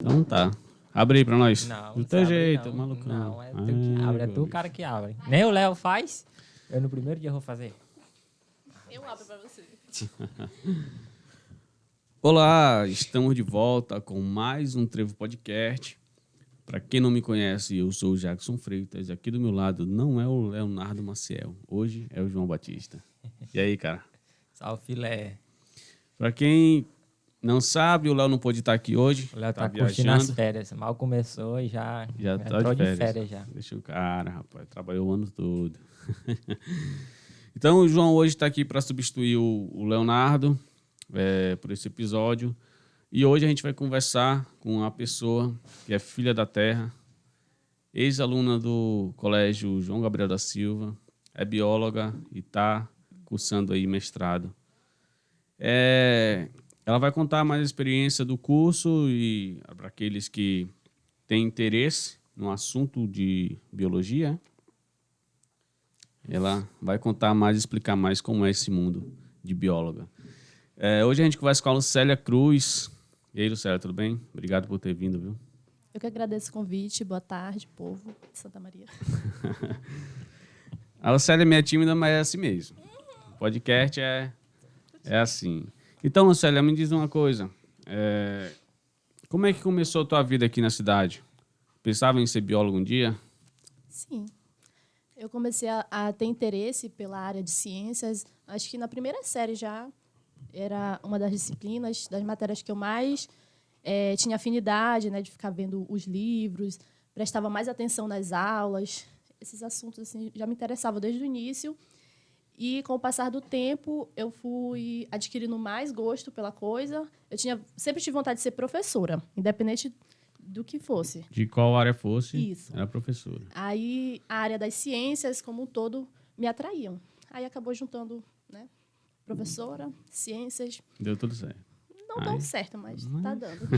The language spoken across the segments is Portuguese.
Então tá. Abre aí pra nós. Não, Do teu jeito, não. malucão. Não, é tu que abre, é tu o cara que abre. Nem o Léo faz, eu no primeiro dia vou fazer. Eu abro pra você. Olá, estamos de volta com mais um Trevo Podcast. Para quem não me conhece, eu sou o Jackson Freitas. Aqui do meu lado não é o Leonardo Maciel. Hoje é o João Batista. E aí, cara? Salve, filé. Para quem não sabe, o Léo não pôde estar aqui hoje. O Léo tá viajando. curtindo as férias. Mal começou e já Tá entrou de de férias. férias já. Deixa o cara, rapaz. Trabalhou o ano todo. Então, o João hoje está aqui para substituir o Leonardo por esse episódio. E hoje a gente vai conversar com uma pessoa que é filha da terra, ex-aluna do Colégio João Gabriel da Silva, é bióloga e está cursando aí mestrado. Ela vai contar mais a experiência do curso e para aqueles que têm interesse no assunto de biologia, ela vai contar mais, explicar mais como é esse mundo de bióloga. Hoje a gente conversa com a Lucélia Cruz. E aí, Lucélia, tudo bem? Obrigado por ter vindo, viu? Eu que agradeço o convite. Boa tarde, povo de Santa Maria. A Lucélia é minha tímida, mas é assim mesmo. O podcast é assim. Então, Lucélia, me diz uma coisa. Como é que começou a tua vida aqui na cidade? Pensava em ser biólogo um dia? Sim. Eu comecei a ter interesse pela área de ciências. Acho que na primeira série já era uma das disciplinas, das matérias que eu mais tinha afinidade, né, de ficar vendo os livros, prestava mais atenção nas aulas. Esses assuntos assim, já me interessavam desde o início. E, com o passar do tempo, eu fui adquirindo mais gosto pela coisa. Sempre tive vontade de ser professora, independente do que fosse. De qual área fosse, Isso. era professora. Aí, a área das ciências, como um todo, me atraíam. Aí, acabou juntando, né, professora, ciências. Deu tudo certo. Não tão certo, mas tá dando.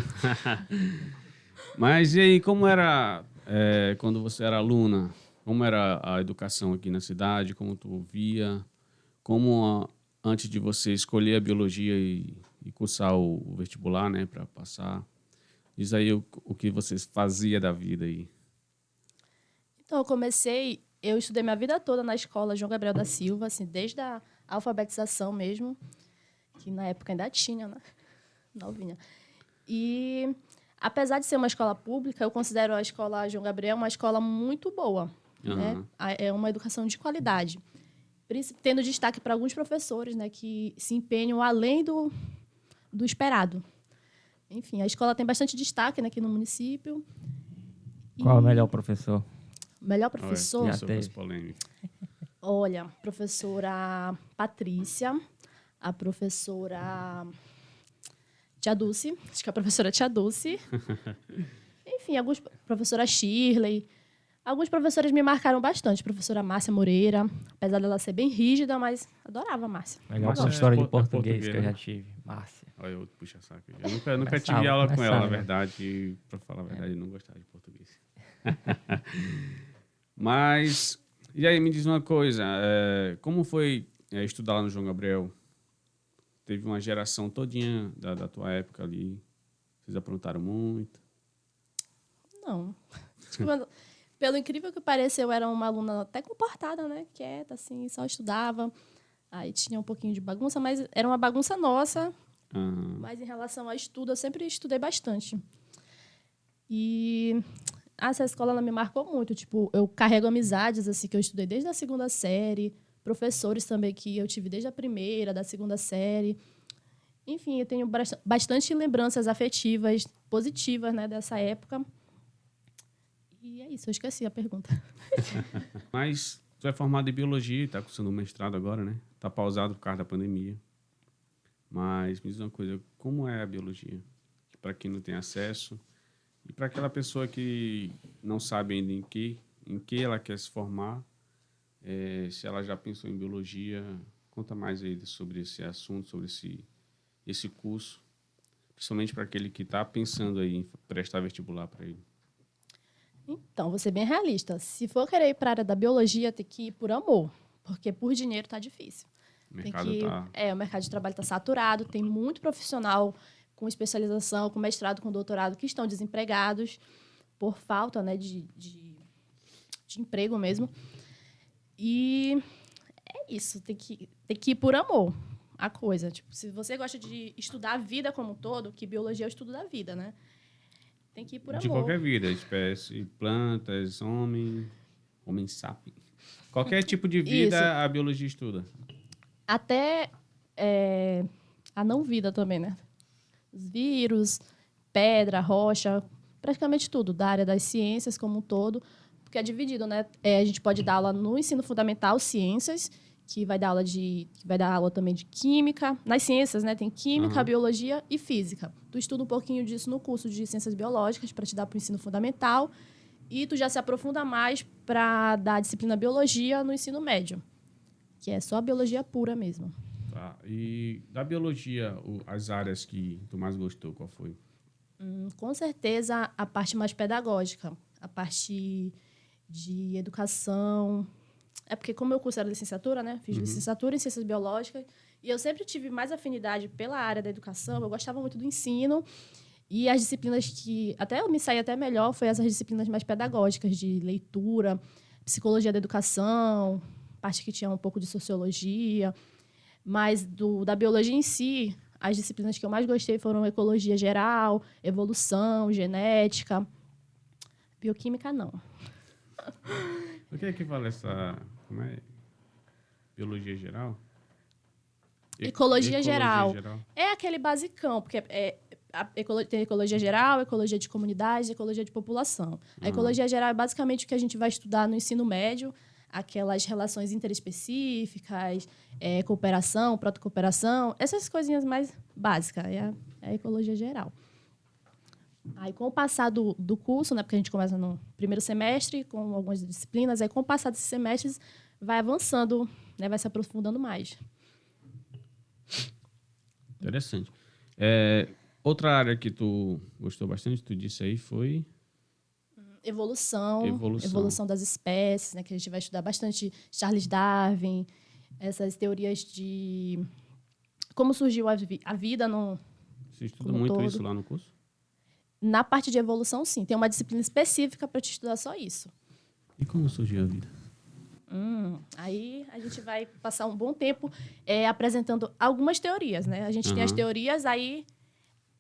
Mas e aí, como era quando você era aluna? Como era a educação aqui na cidade? Como tu via? Antes de você escolher a biologia e cursar o vestibular, né, para passar? Diz aí o que você fazia da vida aí. Então, eu estudei minha vida toda na escola João Gabriel da Silva, assim, desde a alfabetização mesmo, que na época ainda tinha, né? Novinha. E, apesar de ser uma escola pública, eu considero a escola João Gabriel uma escola muito boa. Uhum. Né? É uma educação de qualidade. Tendo destaque para alguns professores, né, que se empenham além do esperado. Enfim, a escola tem bastante destaque, né, aqui no município. Qual é o melhor professor? Melhor professor? Já teve. Polêmica. Olha, professora Patrícia, a professora Tia Dulce, acho que é a professora Tia Dulce. Enfim, professora Shirley. Alguns professores me marcaram bastante. Professora Márcia Moreira, apesar dela ser bem rígida, mas adorava a Márcia. Melhor Márcia professora de é português que eu né? já tive. Márcia. Olha, eu puxa saco. Eu nunca tive aula com ela, na verdade. E, pra falar a verdade, eu não gostava de português. Mas, e aí, me diz uma coisa. Como foi estudar lá no João Gabriel? Teve uma geração todinha da tua época ali. Vocês aprontaram muito? Não. Pelo incrível que pareça, eu era uma aluna até comportada, né? Quieta, assim, só estudava. Aí tinha um pouquinho de bagunça, mas era uma bagunça nossa. Uhum. Mas em relação ao estudo, eu sempre estudei bastante. E essa escola ela me marcou muito. Tipo, eu carrego amizades assim que eu estudei desde a segunda série, professores também que eu tive desde a primeira, da segunda série. Enfim, eu tenho bastante lembranças afetivas, positivas, né, dessa época. E é isso, eu esqueci a pergunta. Mas tu é formado em biologia, tá cursando um mestrado agora, né? Tá pausado por causa da pandemia. Mas me diz uma coisa, como é a biologia? Para quem não tem acesso e para aquela pessoa que não sabe ainda em que ela quer se formar, se ela já pensou em biologia, conta mais aí sobre esse assunto, sobre esse curso, principalmente para aquele que está pensando aí em prestar vestibular para ele. Então, vou ser bem realista. Se for querer ir para a área da biologia, tem que ir por amor, porque por dinheiro tá difícil. O mercado o mercado de trabalho está saturado, tem muito profissional com especialização, com mestrado, com doutorado, que estão desempregados por falta, né, de emprego mesmo. E é isso, tem que ir por amor a coisa. Tipo, se você gosta de estudar a vida como um todo, que biologia é o estudo da vida, né? Tem que ir por amor. De qualquer vida, espécie, plantas, homem sapiens. Qualquer tipo de vida, Isso. a biologia estuda. Até a não-vida também, né? Os vírus, pedra, rocha, praticamente tudo, da área das ciências como um todo, porque é dividido, né? A gente pode dar aula no ensino fundamental, ciências, que vai dar aula também de química. Nas ciências, né? Tem química, biologia e física. Tu estuda um pouquinho disso no curso de ciências biológicas para te dar para o ensino fundamental e tu já se aprofunda mais para dar a disciplina biologia no ensino médio, que é só a biologia pura mesmo. Tá. E da biologia, as áreas que tu mais gostou, qual foi? Com certeza a parte mais pedagógica, a parte de educação. É porque como meu curso era licenciatura, né? Fiz licenciatura em ciências biológicas e eu sempre tive mais afinidade pela área da educação. Eu gostava muito do ensino e as disciplinas que até eu me saí até melhor foi essas disciplinas mais pedagógicas de leitura, psicologia da educação, parte que tinha um pouco de sociologia, mas da biologia em si, as disciplinas que eu mais gostei foram ecologia geral, evolução, genética, bioquímica não. O que é que vale essa... Como é? Biologia geral? Ecologia geral. É aquele basicão, porque tem ecologia geral, ecologia de comunidades, ecologia de população. A ecologia geral é basicamente o que a gente vai estudar no ensino médio, aquelas relações interespecíficas, cooperação, protocooperação, essas coisinhas mais básicas, é a ecologia geral. Aí, com o passar do curso, né, porque a gente começa no primeiro semestre, com algumas disciplinas, aí com o passar desses semestres, vai avançando, né, vai se aprofundando mais. Interessante. Outra área que tu gostou bastante, tu disse aí, foi... Evolução das espécies, né, que a gente vai estudar bastante Charles Darwin, essas teorias de como surgiu a vida no... Você estuda muito todo. Isso lá no curso? Na parte de evolução, sim. Tem uma disciplina específica para te estudar só isso. E como surgiu a vida? Aí a gente vai passar um bom tempo apresentando algumas teorias, né? A gente tem as teorias, aí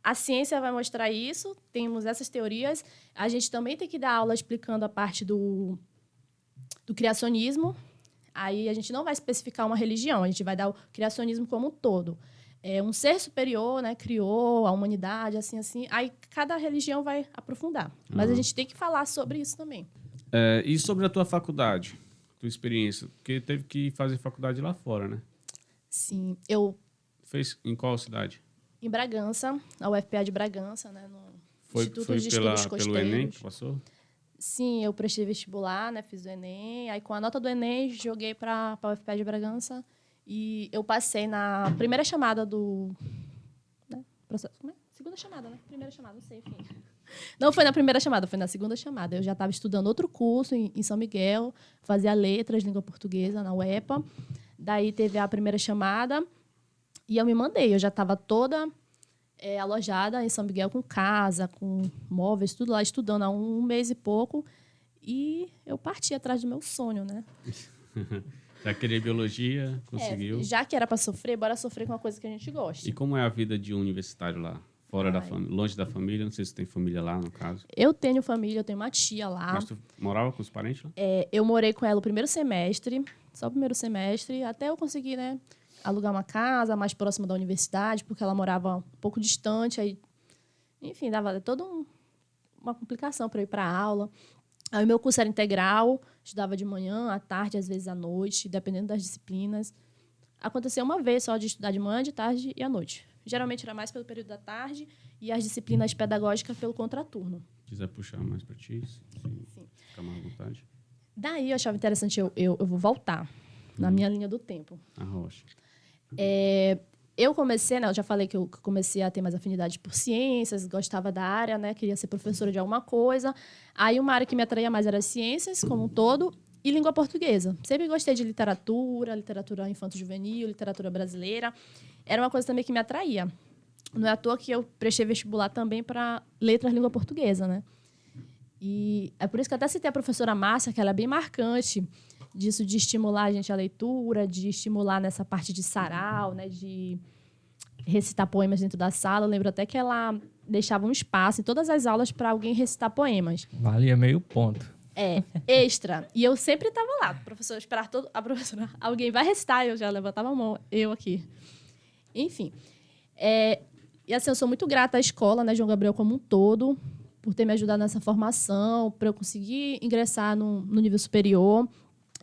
a ciência vai mostrar isso, temos essas teorias. A gente também tem que dar aula explicando a parte do criacionismo. Aí a gente não vai especificar uma religião, a gente vai dar o criacionismo como um todo. Um ser superior, né, criou a humanidade, assim. Aí cada religião vai aprofundar. Mas a gente tem que falar sobre isso também. E sobre a tua faculdade, tua experiência? Porque teve que fazer faculdade lá fora, né? Sim, eu... Fez em qual cidade? Em Bragança, na UFPA de Bragança, né, no Instituto de Estudos Costeiros. Pelo Enem que passou? Sim, eu prestei vestibular, né, fiz o Enem. Aí com a nota do Enem, joguei para a UFPA de Bragança. E eu passei na primeira chamada do... Né, processo, como é? Segunda chamada, né? Primeira chamada, não sei, enfim. Não foi na primeira chamada, foi na segunda chamada. Eu já estava estudando outro curso em São Miguel, fazia letras, língua portuguesa, na UEPA. Daí teve a primeira chamada e eu me mandei. Eu já estava toda alojada em São Miguel com casa, com móveis, tudo lá, estudando há um mês e pouco. E eu parti atrás do meu sonho, né? Já queria biologia, conseguiu. Já que era para sofrer, bora sofrer com uma coisa que a gente gosta. E como é a vida de um universitário lá? Fora da família, longe da família? Não sei se tem família lá, no caso. Eu tenho família, eu tenho uma tia lá. Mas tu morava com os parentes lá? Eu morei com ela o primeiro semestre, só o primeiro semestre, até eu conseguir, né, alugar uma casa mais próxima da universidade, porque ela morava um pouco distante. Aí, enfim, dava toda uma complicação para ir para a aula. Aí o meu curso era integral, estudava de manhã, à tarde, às vezes à noite, dependendo das disciplinas. Aconteceu uma vez só de estudar de manhã, de tarde e à noite. Geralmente era mais pelo período da tarde e as disciplinas pedagógicas pelo contraturno. Quiser puxar mais para ti, sim. Fica mais à vontade. Daí eu achava interessante, eu vou voltar na minha linha do tempo. A rocha. Eu comecei, né? Eu já falei que eu comecei a ter mais afinidade por ciências, gostava da área, né? Queria ser professora de alguma coisa. Aí uma área que me atraía mais era ciências, como um todo, e língua portuguesa. Sempre gostei de literatura infanto-juvenil, literatura brasileira. Era uma coisa também que me atraía. não é à toa que eu prestei vestibular também para letras língua portuguesa, né? E é por isso que eu até citei a professora Márcia, que ela é bem marcante disso, de estimular a gente a leitura, de estimular nessa parte de sarau, né? De recitar poemas dentro da sala. Eu lembro até que ela deixava um espaço em todas as aulas para alguém recitar poemas. Valia meio ponto. Extra. E eu sempre estava lá. O professor esperar a professora, alguém vai recitar, eu já levantava a mão, eu aqui. Enfim. E assim, eu sou muito grata à escola, né, João Gabriel, como um todo, por ter me ajudado nessa formação, para eu conseguir ingressar no nível superior.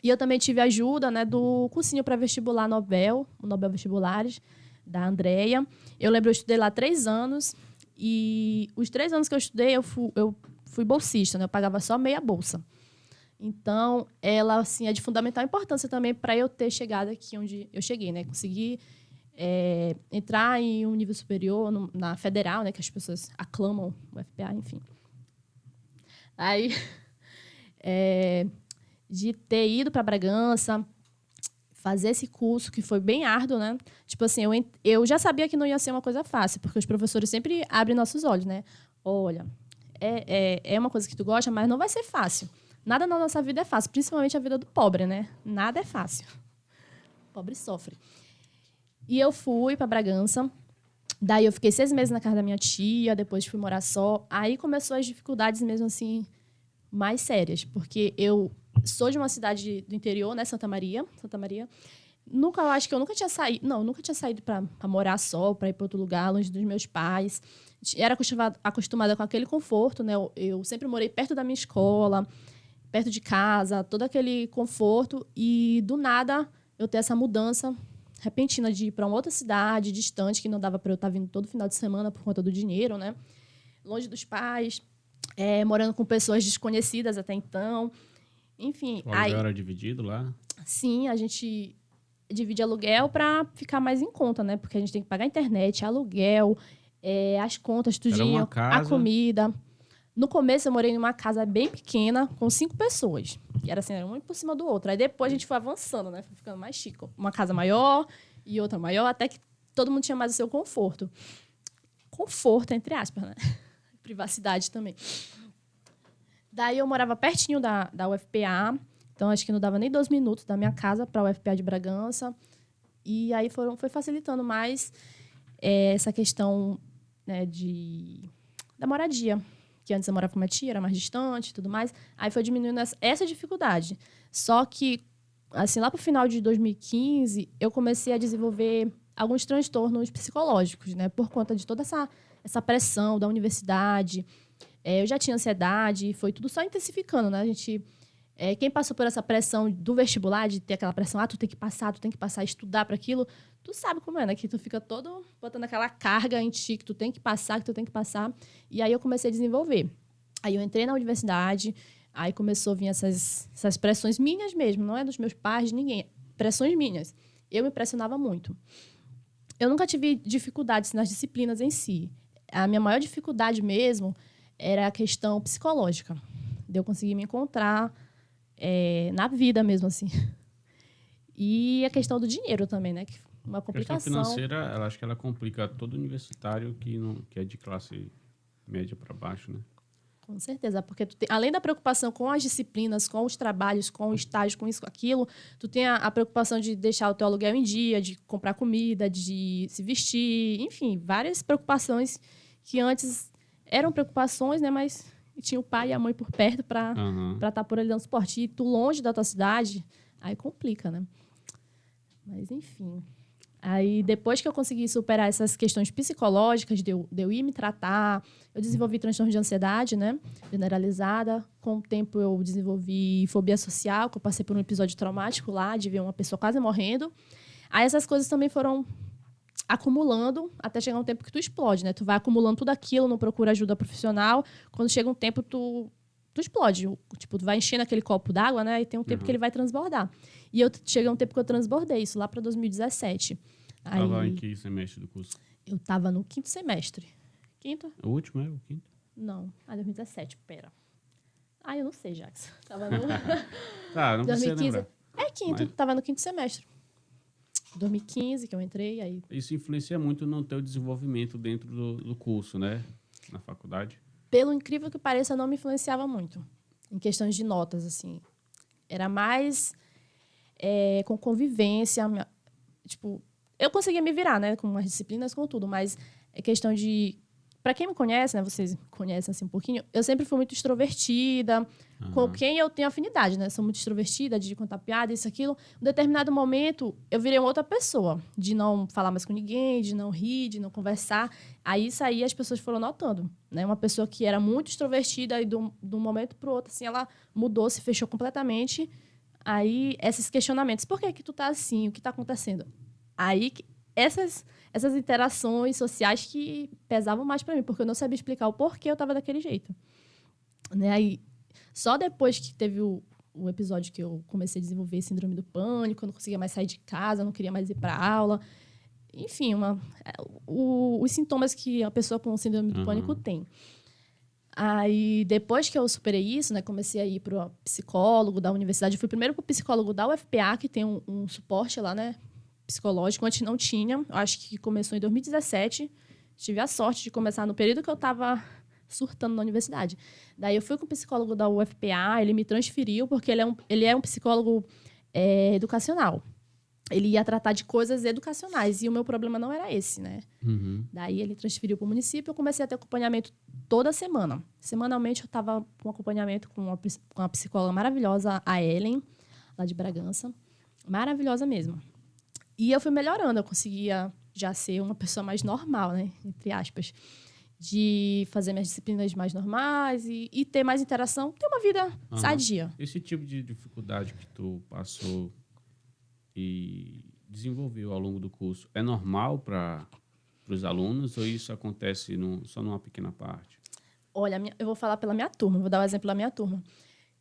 E eu também tive ajuda, né, do cursinho pré-vestibular Nobel, o Nobel Vestibulares, da Andrea. Eu lembro, eu estudei lá 3 anos, e os 3 anos que eu estudei, eu fui bolsista, né, eu pagava só meia bolsa. Então, ela assim, é de fundamental importância também para eu ter chegado aqui onde eu cheguei, né, conseguir entrar em um nível superior, na federal, né, que as pessoas aclamam, o FPA, enfim. Aí, de ter ido para Bragança, fazer esse curso, que foi bem árduo, né? Tipo assim, eu já sabia que não ia ser uma coisa fácil, porque os professores sempre abrem nossos olhos, né? Olha, é uma coisa que tu gosta, mas não vai ser fácil. Nada na nossa vida é fácil, principalmente a vida do pobre, né? Nada é fácil. O pobre sofre. E eu fui para Bragança. Daí eu fiquei 6 meses na casa da minha tia, depois fui morar só. Aí começou as dificuldades mesmo assim, mais sérias, porque eu sou de uma cidade do interior, né, Santa Maria. Eu acho que eu nunca tinha saído, nunca tinha saído para morar só, para ir para outro lugar, longe dos meus pais. Era acostumada com aquele conforto, né? Eu sempre morei perto da minha escola, perto de casa, todo aquele conforto, e do nada eu ter essa mudança repentina de ir para uma outra cidade distante, que não dava para eu estar vindo todo final de semana por conta do dinheiro, né? Longe dos pais, morando com pessoas desconhecidas até então. Enfim. O aluguel era dividido lá? Sim, a gente divide aluguel para ficar mais em conta, né? Porque a gente tem que pagar a internet, aluguel, as contas, tudinho, a comida. No começo, eu morei numa casa bem pequena, com 5 pessoas. E era assim, era uma por cima do outro. Aí depois a gente foi avançando, né? Foi ficando mais chique. Uma casa maior e outra maior, até que todo mundo tinha mais o seu conforto. Conforto, entre aspas, né? Privacidade também. Daí eu morava pertinho da UFPA, então acho que não dava nem 2 minutos da minha casa para a UFPA de Bragança. E aí foi facilitando mais essa questão, né, da moradia, que antes eu morava com minha tia, era mais distante e tudo mais. Aí foi diminuindo essa dificuldade. Só que, assim, lá para o final de 2015, eu comecei a desenvolver alguns transtornos psicológicos, né? Por conta de toda essa pressão da universidade. Eu já tinha ansiedade, foi tudo só intensificando, né? Quem passou por essa pressão do vestibular, de ter aquela pressão, tu tem que passar, estudar para aquilo, tu sabe como é, né? Que tu fica todo botando aquela carga em ti, que tu tem que passar. E aí eu comecei a desenvolver. Aí eu entrei na universidade, aí começou a vir essas pressões minhas mesmo, não é dos meus pais, de ninguém. Pressões minhas. Eu me pressionava muito. Eu nunca tive dificuldades nas disciplinas em si. A minha maior dificuldade mesmo era a questão psicológica. De eu conseguir me encontrar na vida mesmo, assim. E a questão do dinheiro também, né? Que uma complicação. A questão financeira, eu acho que ela complica todo universitário que é de classe média para baixo, né? Com certeza, porque além da preocupação com as disciplinas, com os trabalhos, com o estágio, com isso, com aquilo, tu tem a preocupação de deixar o teu aluguel em dia, de comprar comida, de se vestir, enfim, várias preocupações que antes eram preocupações, né? Mas tinha o pai e a mãe por perto para estar por ali dando suporte. E tu longe da tua cidade, aí complica, né? Mas, enfim. Aí, depois que eu consegui superar essas questões psicológicas, de eu ir me tratar, eu desenvolvi transtorno de ansiedade, né? Generalizada. Com o tempo, eu desenvolvi fobia social, que eu passei por um episódio traumático lá, de ver uma pessoa quase morrendo. Aí, essas coisas também foram acumulando até chegar um tempo que tu explode, né? Tu vai acumulando tudo aquilo, não procura ajuda profissional. Quando chega um tempo, tu explode. Tipo, tu vai enchendo aquele copo d'água, né? E tem um tempo que ele vai transbordar. E chega um tempo que eu transbordei, isso lá para 2017. Estava em que semestre do curso? Eu estava no 5º semestre. Quinto? O último é o quinto? Não, 2017, pera. Eu não sei, Jax. Tava no... Tá, não 2015. precisa lembrar. Quinto, tava no 5º semestre. 2015 que eu entrei, aí... Isso influencia muito no teu desenvolvimento dentro do curso, né? Na faculdade. Pelo incrível que pareça, não me influenciava muito. Em questões de notas, assim. Era mais com convivência. Tipo, eu conseguia me virar, né? Com as disciplinas, com tudo. Mas é questão de... Para quem me conhece, né? Vocês me conhecem assim um pouquinho. Eu sempre fui muito extrovertida. Com quem eu tenho afinidade, né? Sou muito extrovertida, de contar piada, isso, aquilo. Em determinado momento, eu virei outra pessoa. De não falar mais com ninguém, de não rir, de não conversar. Aí, isso aí, as pessoas foram notando, né? Uma pessoa que era muito extrovertida e de um momento para o outro, assim, ela mudou, se fechou completamente. Aí, esses questionamentos. Por que tu tá assim? O que tá acontecendo? Aí, essas interações sociais que pesavam mais para mim, porque eu não sabia explicar o porquê eu estava daquele jeito. Né? Aí, só depois que teve o episódio que eu comecei a desenvolver síndrome do pânico, eu não conseguia mais sair de casa, eu não queria mais ir para aula. Enfim, os sintomas que a pessoa com síndrome do pânico tem. Aí, depois que eu superei isso, né, comecei a ir para o psicólogo da universidade. Eu fui primeiro para o psicólogo da UFPA, que tem um suporte lá, né, psicológico. Antes não tinha. Acho que começou em 2017. Tive a sorte de começar no período que eu estava surtando na universidade. Daí eu fui com o psicólogo da UFPA, ele me transferiu, porque ele é um psicólogo educacional. Ele ia tratar de coisas educacionais, e o meu problema não era esse, né? Daí ele transferiu para o município, eu comecei a ter acompanhamento toda semana. Semanalmente eu estava com acompanhamento com uma psicóloga maravilhosa, a Ellen, lá de Bragança. Maravilhosa mesmo. E eu fui melhorando, eu conseguia já ser uma pessoa mais normal, né? Entre aspas. De fazer minhas disciplinas mais normais e ter mais interação, ter uma vida sadia. Esse tipo de dificuldade que tu passou e desenvolveu ao longo do curso é normal para os alunos ou isso acontece só numa pequena parte? Olha, eu vou falar pela minha turma, vou dar o exemplo da minha turma.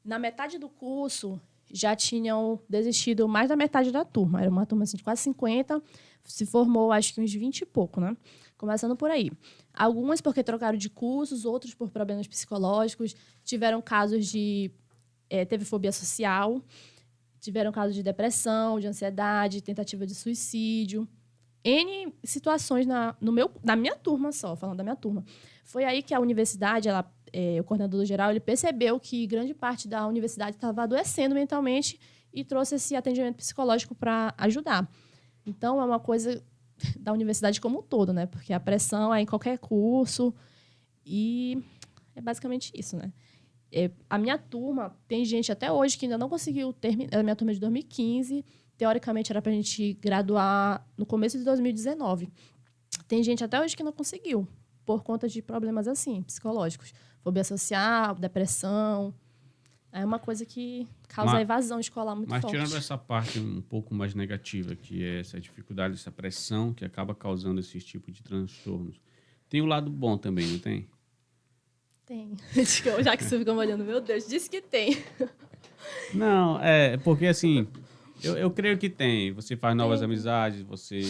Na metade do curso, já tinham desistido mais da metade da turma. Era uma turma assim, de quase 50, se formou acho que uns 20 e pouco, né? Começando por aí. Algumas porque trocaram de cursos, outros por problemas psicológicos, tiveram casos de... teve fobia social, tiveram casos de depressão, de ansiedade, tentativa de suicídio. N situações na minha turma só, falando da minha turma. Foi aí que a universidade, o coordenador geral, ele percebeu que grande parte da universidade estava adoecendo mentalmente e trouxe esse atendimento psicológico para ajudar. Então, é uma coisa da universidade como um todo, né? Porque a pressão é em qualquer curso e é basicamente isso, né? A minha turma, tem gente até hoje que ainda não conseguiu terminar. A minha turma é de 2015, teoricamente era para a gente graduar no começo de 2019. Tem gente até hoje que não conseguiu, por conta de problemas assim, psicológicos. Fobia social, depressão. É uma coisa que causa evasão escolar muito forte. Mas tirando essa parte um pouco mais negativa, que é essa dificuldade, essa pressão que acaba causando esse tipo de transtornos, tem o lado bom também, não tem? Tem. Já que você ficou olhando, meu Deus, disse que tem. Não, porque assim, eu creio que tem. Você faz novas amizades, você,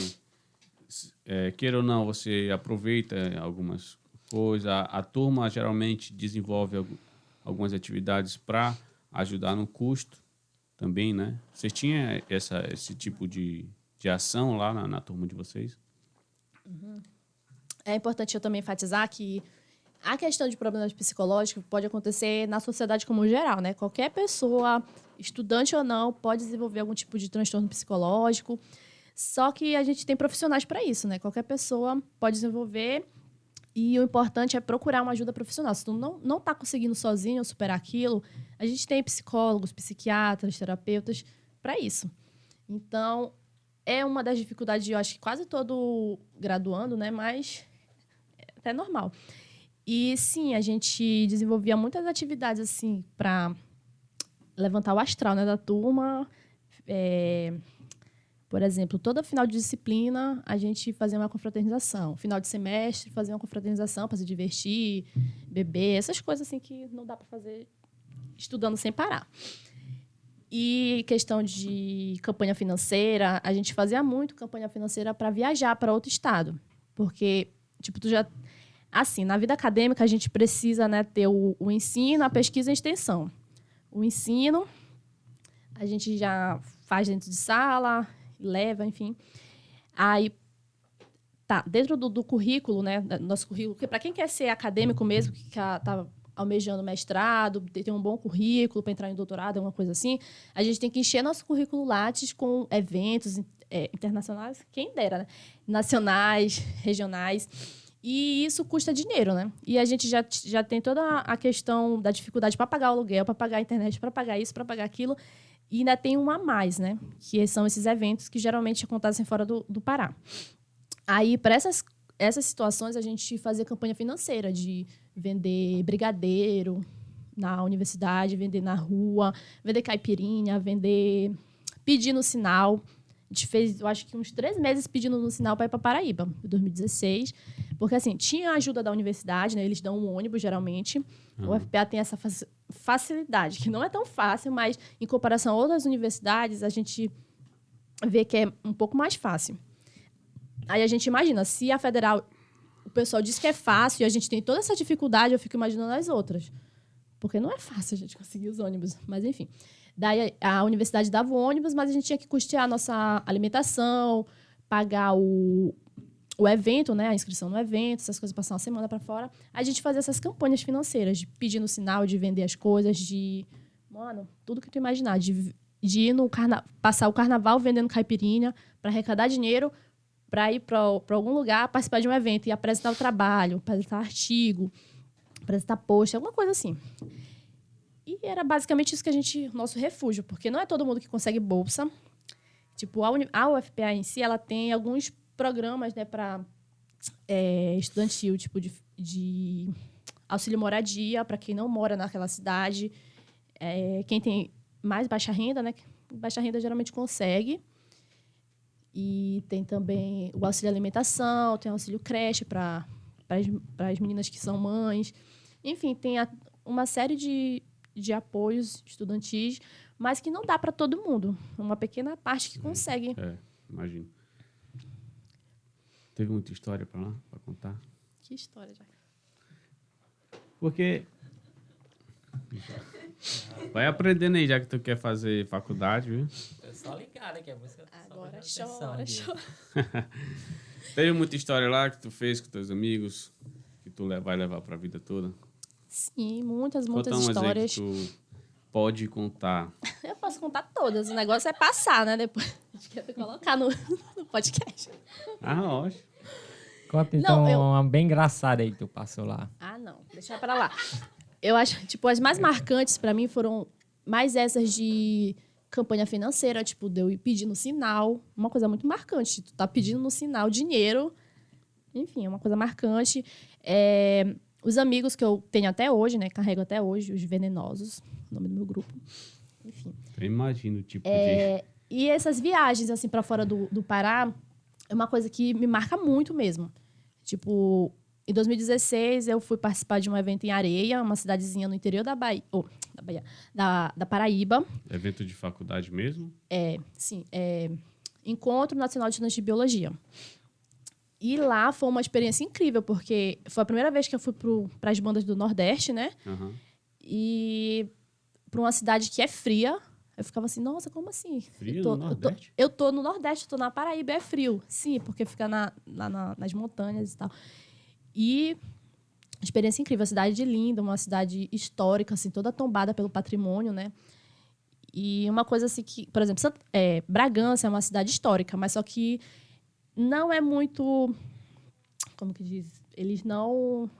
queira ou não, você aproveita algumas coisas. A turma geralmente desenvolve algumas atividades para ajudar no custo também, né? Vocês tinham esse tipo de ação lá na turma de vocês? É importante eu também enfatizar que a questão de problemas psicológicos pode acontecer na sociedade como geral, né? Qualquer pessoa, estudante ou não, pode desenvolver algum tipo de transtorno psicológico. Só que a gente tem profissionais para isso, né? Qualquer pessoa pode desenvolver e o importante é procurar uma ajuda profissional. Se tu não está conseguindo sozinho superar aquilo, a gente tem psicólogos, psiquiatras, terapeutas para isso. Então, é uma das dificuldades, eu acho que quase todo graduando, né? Mas é até normal. E, sim, a gente desenvolvia muitas atividades, assim, para levantar o astral, né, da turma. Por exemplo, todo final de disciplina, a gente fazia uma confraternização. Final de semestre, fazia uma confraternização para se divertir, beber, essas coisas, assim, que não dá para fazer estudando sem parar. E questão de campanha financeira, a gente fazia muito campanha financeira para viajar para outro estado. Porque, tipo, assim, na vida acadêmica, a gente precisa, né, ter o ensino, a pesquisa e a extensão. O ensino, a gente já faz dentro de sala leva, enfim. Aí, tá, dentro do currículo, né, nosso currículo, porque para quem quer ser acadêmico mesmo, que tá almejando mestrado, ter um bom currículo para entrar em doutorado, alguma coisa assim, a gente tem que encher nosso currículo Lattes com eventos internacionais, quem dera, né? Nacionais, regionais. E isso custa dinheiro, né? E a gente já tem toda a questão da dificuldade para pagar o aluguel, para pagar a internet, para pagar isso, para pagar aquilo. E ainda tem um a mais, né? Que são esses eventos que geralmente acontecem fora do Pará. Aí, para essas situações, a gente fazia campanha financeira de vender brigadeiro na universidade, vender na rua, vender caipirinha, pedir no sinal. A gente fez, eu acho que uns 3 meses pedindo no sinal para ir para Paraíba, em 2016. Porque, assim, tinha a ajuda da universidade, né? Eles dão um ônibus, geralmente. O UFPA tem essa facilidade, que não é tão fácil, mas, em comparação a outras universidades, a gente vê que é um pouco mais fácil. Aí a gente imagina, se a federal, o pessoal diz que é fácil e a gente tem toda essa dificuldade, eu fico imaginando as outras. Porque não é fácil a gente conseguir os ônibus, mas enfim. Daí a universidade dava o ônibus, mas a gente tinha que custear a nossa alimentação, pagar o evento, né, a inscrição no evento, essas coisas, passar uma semana para fora. A gente fazia essas campanhas financeiras, de pedir no sinal, de vender as coisas, mano, tudo que tu imaginar, de ir passar o carnaval vendendo caipirinha para arrecadar dinheiro, para ir para algum lugar, participar de um evento e apresentar o trabalho, apresentar artigo, apresentar post, alguma coisa assim. E era basicamente isso que nosso refúgio, porque não é todo mundo que consegue bolsa. Tipo, a UFPA em si, ela tem alguns programas, né, para estudantil, tipo, de auxílio moradia, para quem não mora naquela cidade. Quem tem mais baixa renda, né, baixa renda geralmente consegue. E tem também o auxílio alimentação, tem o auxílio creche para as meninas que são mães. Enfim, tem uma série de apoios estudantis, mas que não dá para todo mundo. Uma pequena parte que consegue. Imagino. Teve muita história para lá, para contar? Que história, já. Porque... Vai aprendendo aí, já que tu quer fazer faculdade, viu? Tô só ligado aqui, a música. Agora chora. Teve muita história lá que tu fez com teus amigos, que tu vai levar para a vida toda? Sim, muitas Conta umas histórias. Aí que tu pode contar. Eu posso contar todas. O negócio é passar, né? Depois a gente quer colocar no podcast. Ótimo. Conta então uma bem engraçada aí que tu passou lá. Não. Deixa pra lá. Eu acho, tipo, as mais marcantes pra mim foram mais essas de campanha financeira, tipo, de eu ir pedir no sinal. Uma coisa muito marcante. Tu tá pedindo no sinal dinheiro. Enfim, é uma coisa marcante. Os amigos que eu tenho até hoje, né? Carrego até hoje, os Venenosos, o nome do meu grupo. Enfim. Eu imagino o tipo de... E essas viagens, assim, pra fora do Pará, é uma coisa que me marca muito mesmo. Tipo, em 2016, eu fui participar de um evento em Areia, uma cidadezinha no interior da Paraíba. Evento de faculdade mesmo? Sim. Encontro Nacional de Estudantes de Biologia. E lá foi uma experiência incrível, porque foi a primeira vez que eu fui para as bandas do Nordeste, né? Uhum. E para uma cidade que é fria. Eu ficava assim, nossa, como assim? Frio no Nordeste? Eu tô no Nordeste, tô na Paraíba, é frio. Sim, porque fica nas montanhas e tal. E experiência incrível, a cidade linda, uma cidade histórica, assim, toda tombada pelo patrimônio, né? E uma coisa assim que, por exemplo, Bragança é uma cidade histórica, mas só que não é muito... Como que diz? Eles não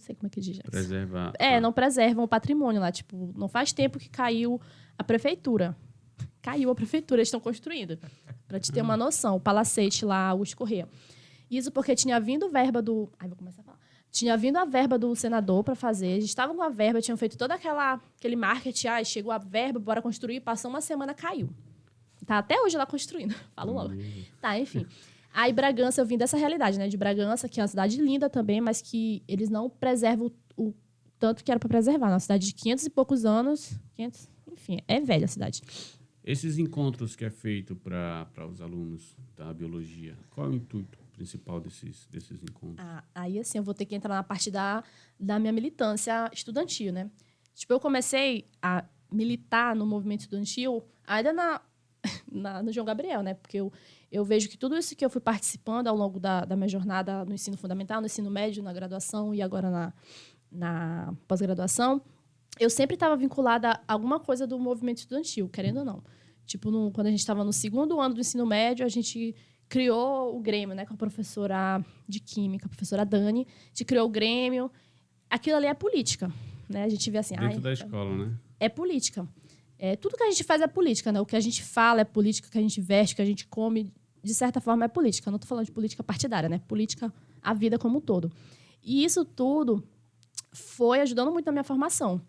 sei como é que diz. Preservar. Não preservam o patrimônio lá. Tipo, não faz tempo que caiu a prefeitura. Caiu a prefeitura, eles estão construindo. Para te ter uma noção, o palacete lá, Augusto Corrêa. Isso porque tinha vindo verba do... vou começar a falar. Tinha vindo a verba do senador para fazer. Eles estavam com a verba, tinham feito todo aquele marketing. Chegou a verba, bora construir. Passou uma semana, caiu. Tá até hoje lá construindo. Falo logo. Tá, enfim. Aí Bragança, eu vim dessa realidade, né? De Bragança, que é uma cidade linda também, mas que eles não preservam o tanto que era para preservar. Uma cidade de 500 e poucos anos. 500, enfim, é velha a cidade. Esses encontros que é feito para os alunos da biologia, qual é o intuito principal desses encontros? Aí, assim, eu vou ter que entrar na parte da minha militância estudantil, né? Tipo, eu comecei a militar no movimento estudantil ainda no João Gabriel, né? Porque eu vejo que tudo isso que eu fui participando ao longo da minha jornada no ensino fundamental, no ensino médio, na graduação e agora na pós-graduação, eu sempre estava vinculada a alguma coisa do movimento estudantil, querendo ou não. Tipo, quando a gente estava no 2º ano do ensino médio, a gente criou o Grêmio, né? Com a professora de Química, a professora Dani. A gente criou o Grêmio. Aquilo ali é política, né? A gente vê assim... Dentro da escola, né? É política. Tudo que a gente faz é política, né? O que a gente fala é política, o que a gente veste, o que a gente come, de certa forma, é política. Eu não estou falando de política partidária, né? Política, a vida como um todo. E isso tudo foi ajudando muito na minha formação.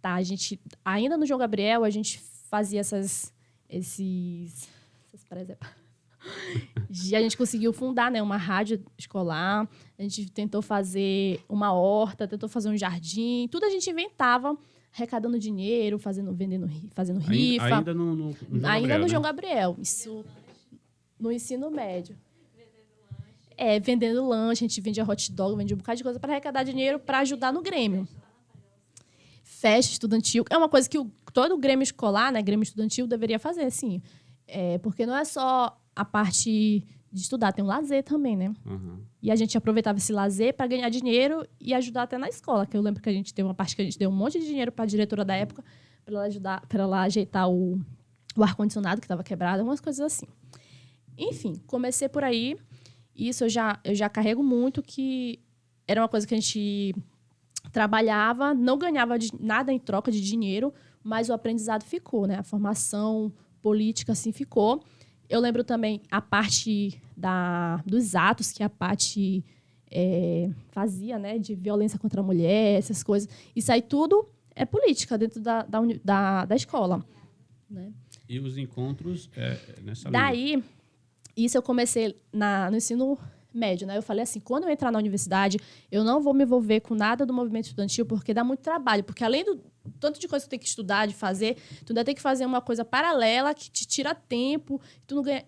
A gente, ainda no João Gabriel, a gente fazia por exemplo, a gente conseguiu fundar, né, uma rádio escolar, a gente tentou fazer uma horta, tentou fazer um jardim, tudo a gente inventava, arrecadando dinheiro, fazendo rifa. Ainda no João Gabriel, no né? João Gabriel, isso no ensino médio. Vendendo lanche, a gente vendia hot dog, vendia um bocado de coisa para arrecadar dinheiro para ajudar no Grêmio. Festa estudantil, é uma coisa que todo Grêmio escolar, né, Grêmio estudantil, deveria fazer, assim. Porque não é só a parte de estudar, tem um lazer também, né? Uhum. E a gente aproveitava esse lazer para ganhar dinheiro e ajudar até na escola, que eu lembro que a gente teve uma parte que a gente deu um monte de dinheiro para a diretora da época para ela ajeitar o ar-condicionado que estava quebrado, umas coisas assim. Enfim, comecei por aí. Isso eu já carrego muito, que era uma coisa que a gente trabalhava, não ganhava nada em troca de dinheiro, mas o aprendizado ficou, né? A formação política, assim, ficou. Eu lembro também a parte dos atos que a Paty fazia, né? De violência contra a mulher, essas coisas. Isso aí tudo é política dentro da escola. Né? E os encontros nessa linha? Daí, isso eu comecei no ensino médio, né? Eu falei assim, quando eu entrar na universidade, eu não vou me envolver com nada do movimento estudantil, porque dá muito trabalho. Porque além do tanto de coisa que tu tem que estudar, de fazer, tu ainda tem que fazer uma coisa paralela que te tira tempo, tu não ganha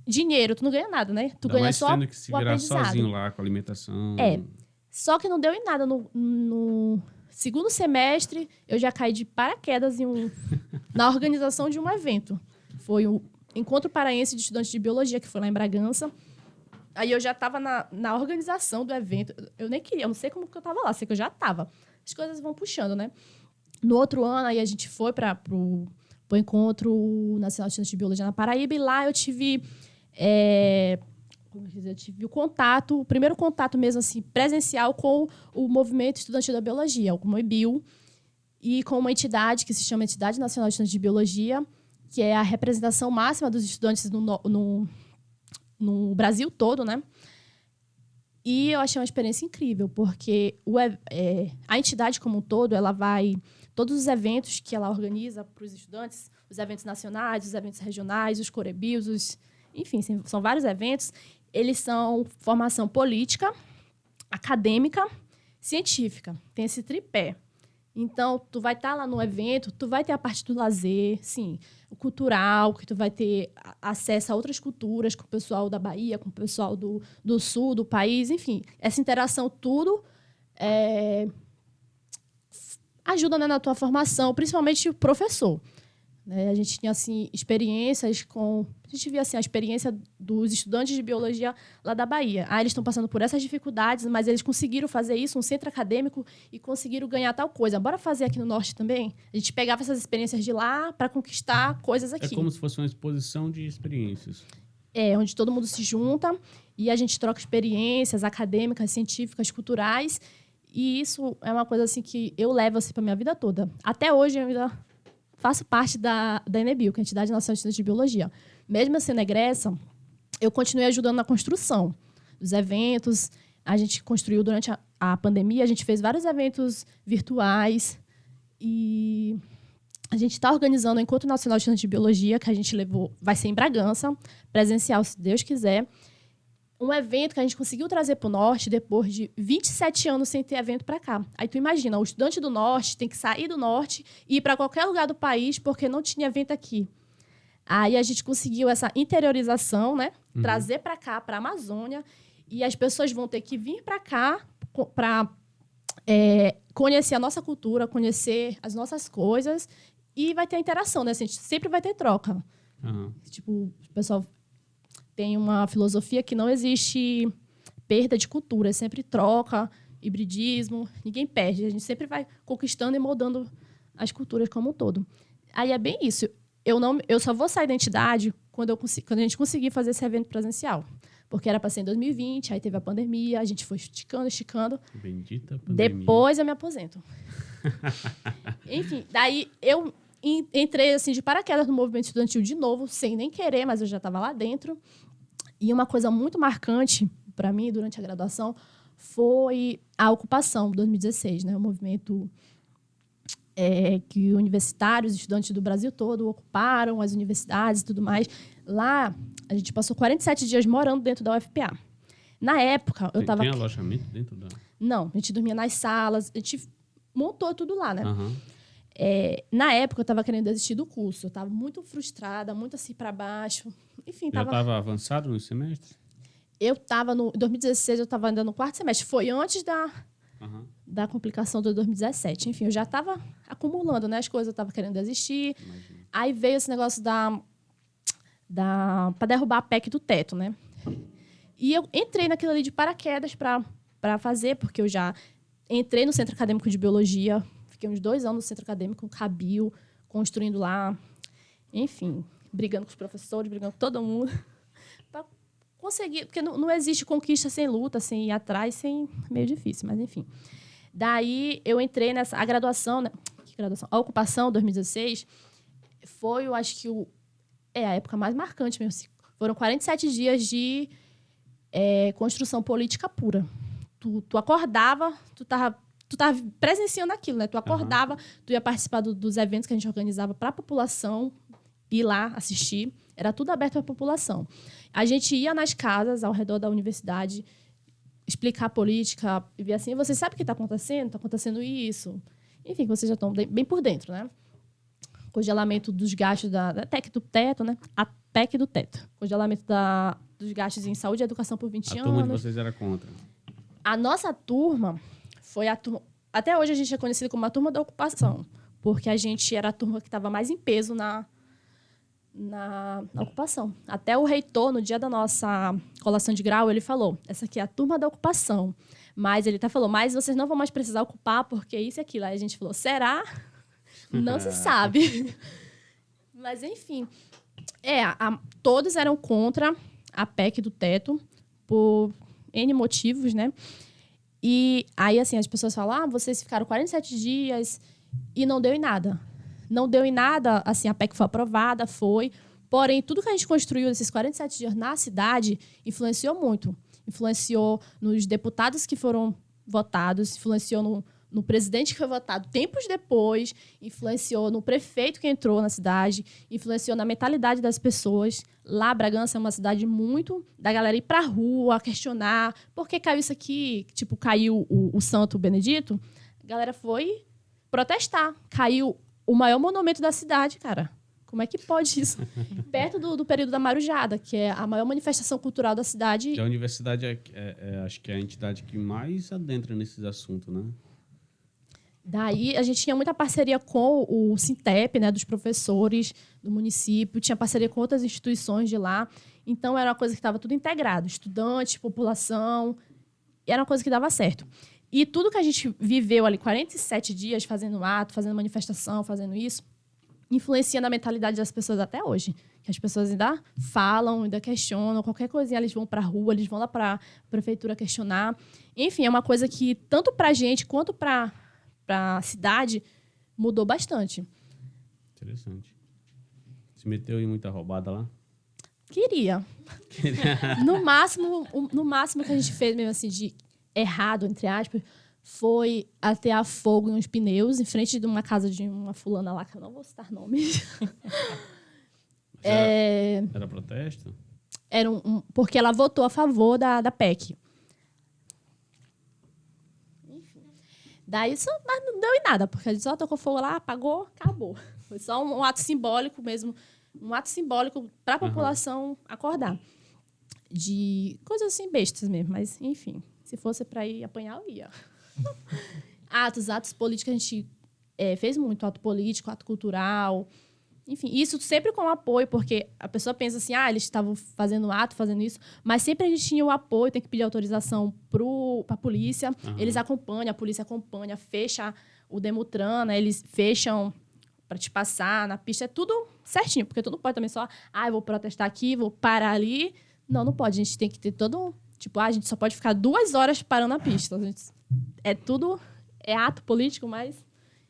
dinheiro, tu não ganha nada, né? Tu ganha só tendo que se virar sozinho lá com a alimentação. Só que não deu em nada. No 2º semestre, eu já caí de paraquedas na organização de um evento. Foi o Encontro Paraense de Estudantes de Biologia, que foi lá em Bragança. Aí eu já estava na organização do evento. Eu nem queria, eu não sei como que eu estava lá, sei que eu já estava. As coisas vão puxando, né? No outro ano, aí a gente foi para o Encontro Nacional de Estudantes de Biologia na Paraíba, e lá eu tive o primeiro contato mesmo assim, presencial com o movimento estudantil da biologia, o MOEBIL, e com uma entidade que se chama Entidade Nacional de Estudantes de Biologia, que é a representação máxima dos estudantes no Brasil todo, né? E eu achei uma experiência incrível, porque a entidade como um todo, ela vai... Todos os eventos que ela organiza para os estudantes, os eventos nacionais, os eventos regionais, os corebios, enfim, são vários eventos, eles são formação política, acadêmica, científica. Tem esse tripé. Então, tu vai estar lá no evento, tu vai ter a parte do lazer, sim, o cultural, que tu vai ter acesso a outras culturas com o pessoal da Bahia, com o pessoal do sul do país, enfim. Essa interação tudo ajuda, né, na tua formação, principalmente o professor. Né? A gente tinha assim, experiências com... A gente via assim, a experiência dos estudantes de biologia lá da Bahia. Eles estão passando por essas dificuldades, mas eles conseguiram fazer isso, um centro acadêmico, e conseguiram ganhar tal coisa. Bora fazer aqui no Norte também? A gente pegava essas experiências de lá para conquistar coisas aqui. É como se fosse uma exposição de experiências. Onde todo mundo se junta e a gente troca experiências acadêmicas, científicas, culturais. E isso é uma coisa assim que eu levo assim, para a minha vida toda. Até hoje, eu ainda faço parte da ENEBIL, que é a Entidade Nacional de Estudantes de Biologia. Mesmo sendo egressa, eu continuei ajudando na construção dos eventos. A gente construiu durante a pandemia, a gente fez vários eventos virtuais. E a gente está organizando o Encontro Nacional de Estudantes de Biologia, que a gente levou, vai ser em Bragança, presencial, se Deus quiser. Um evento que a gente conseguiu trazer para o Norte depois de 27 anos sem ter evento para cá. Aí tu imagina, o estudante do Norte tem que sair do Norte e ir para qualquer lugar do país porque não tinha evento aqui. Aí a gente conseguiu essa interiorização, né? Trazer para cá, para a Amazônia, e as pessoas vão ter que vir para cá para conhecer a nossa cultura, conhecer as nossas coisas e vai ter a interação, né? Assim, sempre vai ter troca. Uhum. Tipo, o pessoal tem uma filosofia que não existe perda de cultura, é sempre troca, hibridismo, ninguém perde. A gente sempre vai conquistando e moldando as culturas como um todo. Aí é bem isso. Eu só vou sair da entidade quando a gente conseguir fazer esse evento presencial. Porque era para ser em 2020, aí teve a pandemia, a gente foi esticando. Bendita pandemia. Depois eu me aposento. Enfim, daí eu entrei assim, de paraquedas no movimento estudantil de novo, sem nem querer, mas eu já estava lá dentro. E uma coisa muito marcante para mim durante a graduação foi a ocupação, 2016, né? O movimento que universitários, estudantes do Brasil todo ocuparam as universidades e tudo mais. Lá, a gente passou 47 dias morando dentro da UFPA. Na época, eu estava... Tem alojamento dentro da... Não, a gente dormia nas salas, a gente montou tudo lá, né? Uhum. Na época, eu estava querendo desistir do curso. Eu estava muito frustrada, muito assim para baixo. Enfim, Já estava avançado no semestre? Eu estava em 2016, eu estava ainda no quarto semestre. Foi antes da complicação de 2017. Enfim, eu já estava acumulando, né, as coisas, eu estava querendo desistir. Imagina. Aí veio esse negócio para derrubar a PEC do teto, né? E eu entrei naquilo ali de paraquedas para fazer, porque eu já entrei no Centro Acadêmico de Biologia, fiquei uns 2 anos no Centro Acadêmico, Cabio, construindo lá, enfim, brigando com os professores, brigando com todo mundo, para conseguir, porque não existe conquista sem luta, sem ir atrás, meio difícil, mas enfim. Daí eu entrei a graduação, né? A ocupação, 2016, foi, eu acho que a época mais marcante mesmo. Foram 47 dias de construção política pura. Tu acordava, tu tava presenciando aquilo, né? Tu acordava, tu ia participar dos eventos que a gente organizava para a população, ir lá assistir. Era tudo aberto para a população. A gente ia nas casas ao redor da universidade, explicar a política, e ver assim, você sabe o que está acontecendo? Está acontecendo isso. Enfim, vocês já estão bem por dentro, né? Congelamento dos gastos da PEC do teto, né? A PEC do teto. Congelamento dos gastos em saúde e educação por 20 anos. A turma de vocês era contra? A nossa turma foi a turma... Até hoje a gente é conhecido como a turma da ocupação, porque a gente era a turma que estava mais em peso na ocupação. Até o reitor, no dia da nossa colação de grau, ele falou, essa aqui é a turma da ocupação. Mas ele até falou, mas vocês não vão mais precisar ocupar, porque isso e aquilo. Aí a gente falou, será? Não se sabe. Mas, enfim. Todos eram contra a PEC do teto, por N motivos, né? E aí, assim, as pessoas falam, vocês ficaram 47 dias e não deu em nada. Não deu em nada, assim, a PEC foi aprovada, porém, tudo que a gente construiu nesses 47 dias na cidade influenciou muito. Influenciou nos deputados que foram votados, influenciou no presidente que foi votado tempos depois, influenciou no prefeito que entrou na cidade, influenciou na mentalidade das pessoas. Lá, Bragança é uma cidade muito da galera ir pra rua, questionar por que caiu isso aqui, tipo, caiu o Santo Benedito. A galera foi protestar. Caiu o maior monumento da cidade, cara. Como é que pode isso? Perto do período da Marujada, que é a maior manifestação cultural da cidade. E a universidade acho que é a entidade que mais adentra nesses assuntos, né? Daí, a gente tinha muita parceria com o Sintep, né, dos professores do município, tinha parceria com outras instituições de lá. Então, era uma coisa que estava tudo integrado. Estudante, população, era uma coisa que dava certo. E tudo que a gente viveu ali, 47 dias fazendo ato, fazendo manifestação, fazendo isso, influencia na mentalidade das pessoas até hoje. Que as pessoas ainda falam, ainda questionam, qualquer coisinha eles vão para a rua, eles vão lá para a prefeitura questionar. Enfim, é uma coisa que tanto para a gente quanto para a cidade mudou bastante. Interessante. Se meteu em muita roubada lá? Queria. No máximo que a gente fez mesmo assim de errado, entre aspas, foi atear fogo em uns pneus em frente de uma casa de uma fulana lá, que eu não vou citar nomes. Era protesto? Era porque ela votou a favor da PEC. Enfim. Daí mas não deu em nada, porque a gente só tocou fogo lá, apagou, acabou. Foi só um ato simbólico mesmo, um ato simbólico para a população acordar. De coisas assim bestas mesmo, mas enfim, se fosse para ir apanhar, eu ia. Atos políticos, a gente fez muito ato político, ato cultural. Enfim, isso sempre com apoio, porque a pessoa pensa assim, eles estavam fazendo ato, fazendo isso, mas sempre a gente tinha o apoio, tem que pedir autorização para a polícia, eles acompanham, a polícia acompanha, fecha o Demutran, né, eles fecham para te passar na pista, é tudo certinho, porque tu não pode também só, eu vou protestar aqui, vou parar ali. Não pode, a gente tem que ter todo, tipo, a gente só pode ficar 2 horas parando na pista. É ato político, mas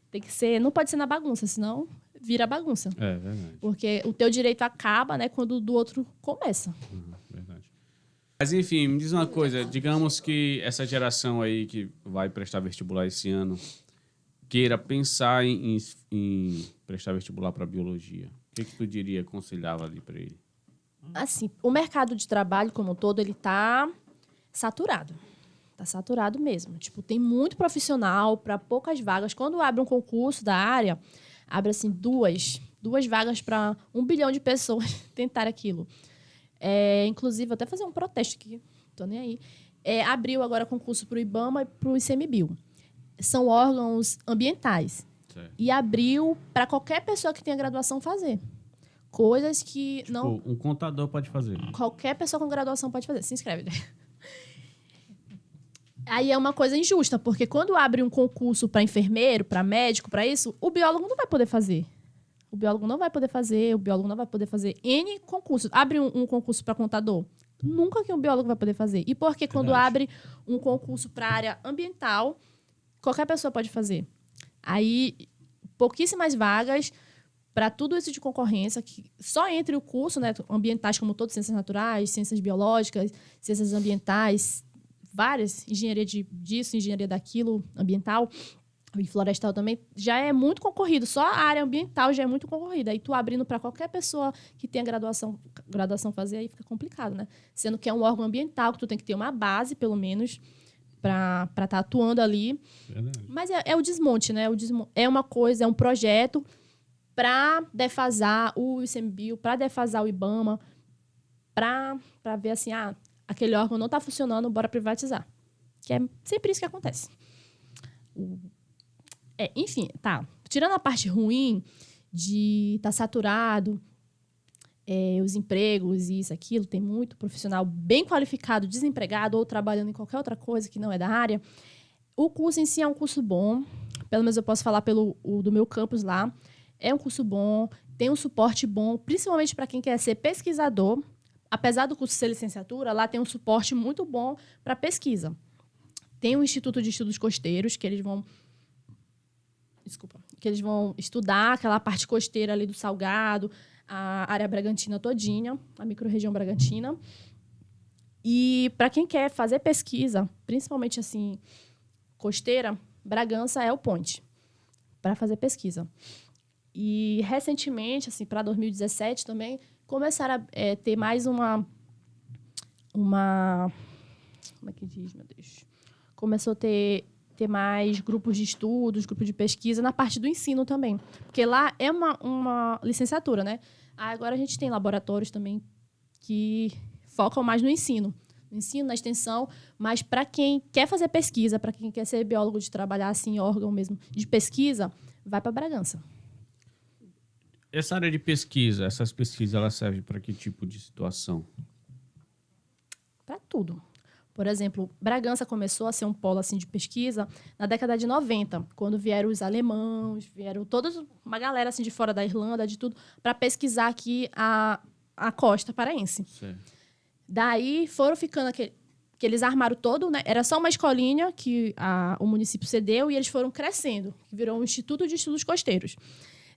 tem que ser, não pode ser na bagunça, senão vira bagunça. É verdade. Porque o teu direito acaba, né, quando o do outro começa. Verdade. Mas, enfim, me diz uma coisa. Digamos que essa geração aí que vai prestar vestibular esse ano queira pensar em prestar vestibular para biologia. O que tu diria, aconselhava ali para ele? Assim, o mercado de trabalho como um todo, ele tá saturado. Tá saturado mesmo. Tipo, tem muito profissional para poucas vagas. Quando abre um concurso da área, abre assim duas vagas para 1 bilhão de pessoas tentar aquilo. Inclusive, vou até fazer um protesto aqui, tô nem aí. Abriu agora concurso para o IBAMA e para o ICMBio. São órgãos ambientais. Certo. E abriu para qualquer pessoa que tenha graduação fazer. Coisas que não... Um contador pode fazer. Qualquer pessoa com graduação pode fazer. Se inscreve. Aí é uma coisa injusta, porque quando abre um concurso para enfermeiro, para médico, para isso, o biólogo não vai poder fazer. O biólogo não vai poder fazer N concursos. Abre um concurso para contador. Nunca que um biólogo vai poder fazer. E porque quando abre um concurso para área ambiental, qualquer pessoa pode fazer. Aí, pouquíssimas vagas para tudo isso de concorrência, que só entre o curso, né, ambientais como todos, ciências naturais, ciências biológicas, ciências ambientais, várias, engenharia disso, engenharia daquilo, ambiental e florestal também, já é muito concorrido. Só a área ambiental já é muito concorrida. Aí tu abrindo para qualquer pessoa que tenha graduação fazer, aí fica complicado, né? Sendo que é um órgão ambiental, que tu tem que ter uma base, pelo menos, para estar atuando ali. Verdade. Mas é o desmonte, né? É uma coisa, é um projeto para defasar o ICMBio, para defasar o IBAMA, para ver assim, aquele órgão não está funcionando, bora privatizar. Que é sempre isso que acontece. Enfim, tá. Tirando a parte ruim de estar saturado, os empregos, isso, aquilo, tem muito profissional bem qualificado, desempregado ou trabalhando em qualquer outra coisa que não é da área. O curso em si é um curso bom, pelo menos eu posso falar do meu campus lá. É um curso bom, tem um suporte bom, principalmente para quem quer ser pesquisador. Apesar do curso ser licenciatura, lá tem um suporte muito bom para pesquisa. Tem o Instituto de Estudos Costeiros, que eles vão estudar aquela parte costeira ali do Salgado, a área Bragantina todinha, a microrregião Bragantina. E para quem quer fazer pesquisa, principalmente assim, costeira, Bragança é o ponte para fazer pesquisa. E recentemente, assim, para 2017 também, começaram a ter mais uma... Como é que diz, meu Deus? Começou a ter mais grupos de estudos, grupos de pesquisa na parte do ensino também. Porque lá é uma licenciatura, né? Agora a gente tem laboratórios também que focam mais no ensino. No ensino, na extensão, mas para quem quer fazer pesquisa, para quem quer ser biólogo, de trabalhar assim, em órgão mesmo de pesquisa, vai para Bragança. Essa área de pesquisa, essas pesquisas, elas servem para que tipo de situação? Para tudo. Por exemplo, Bragança começou a ser um polo assim, de pesquisa na década de 90, quando vieram os alemães, vieram uma galera assim, de fora da Irlanda, de tudo, para pesquisar aqui a costa paraense. Certo. Daí foram ficando que eles armaram todo, né? Era só uma escolinha que o município cedeu e eles foram crescendo, que virou um Instituto de Estudos Costeiros.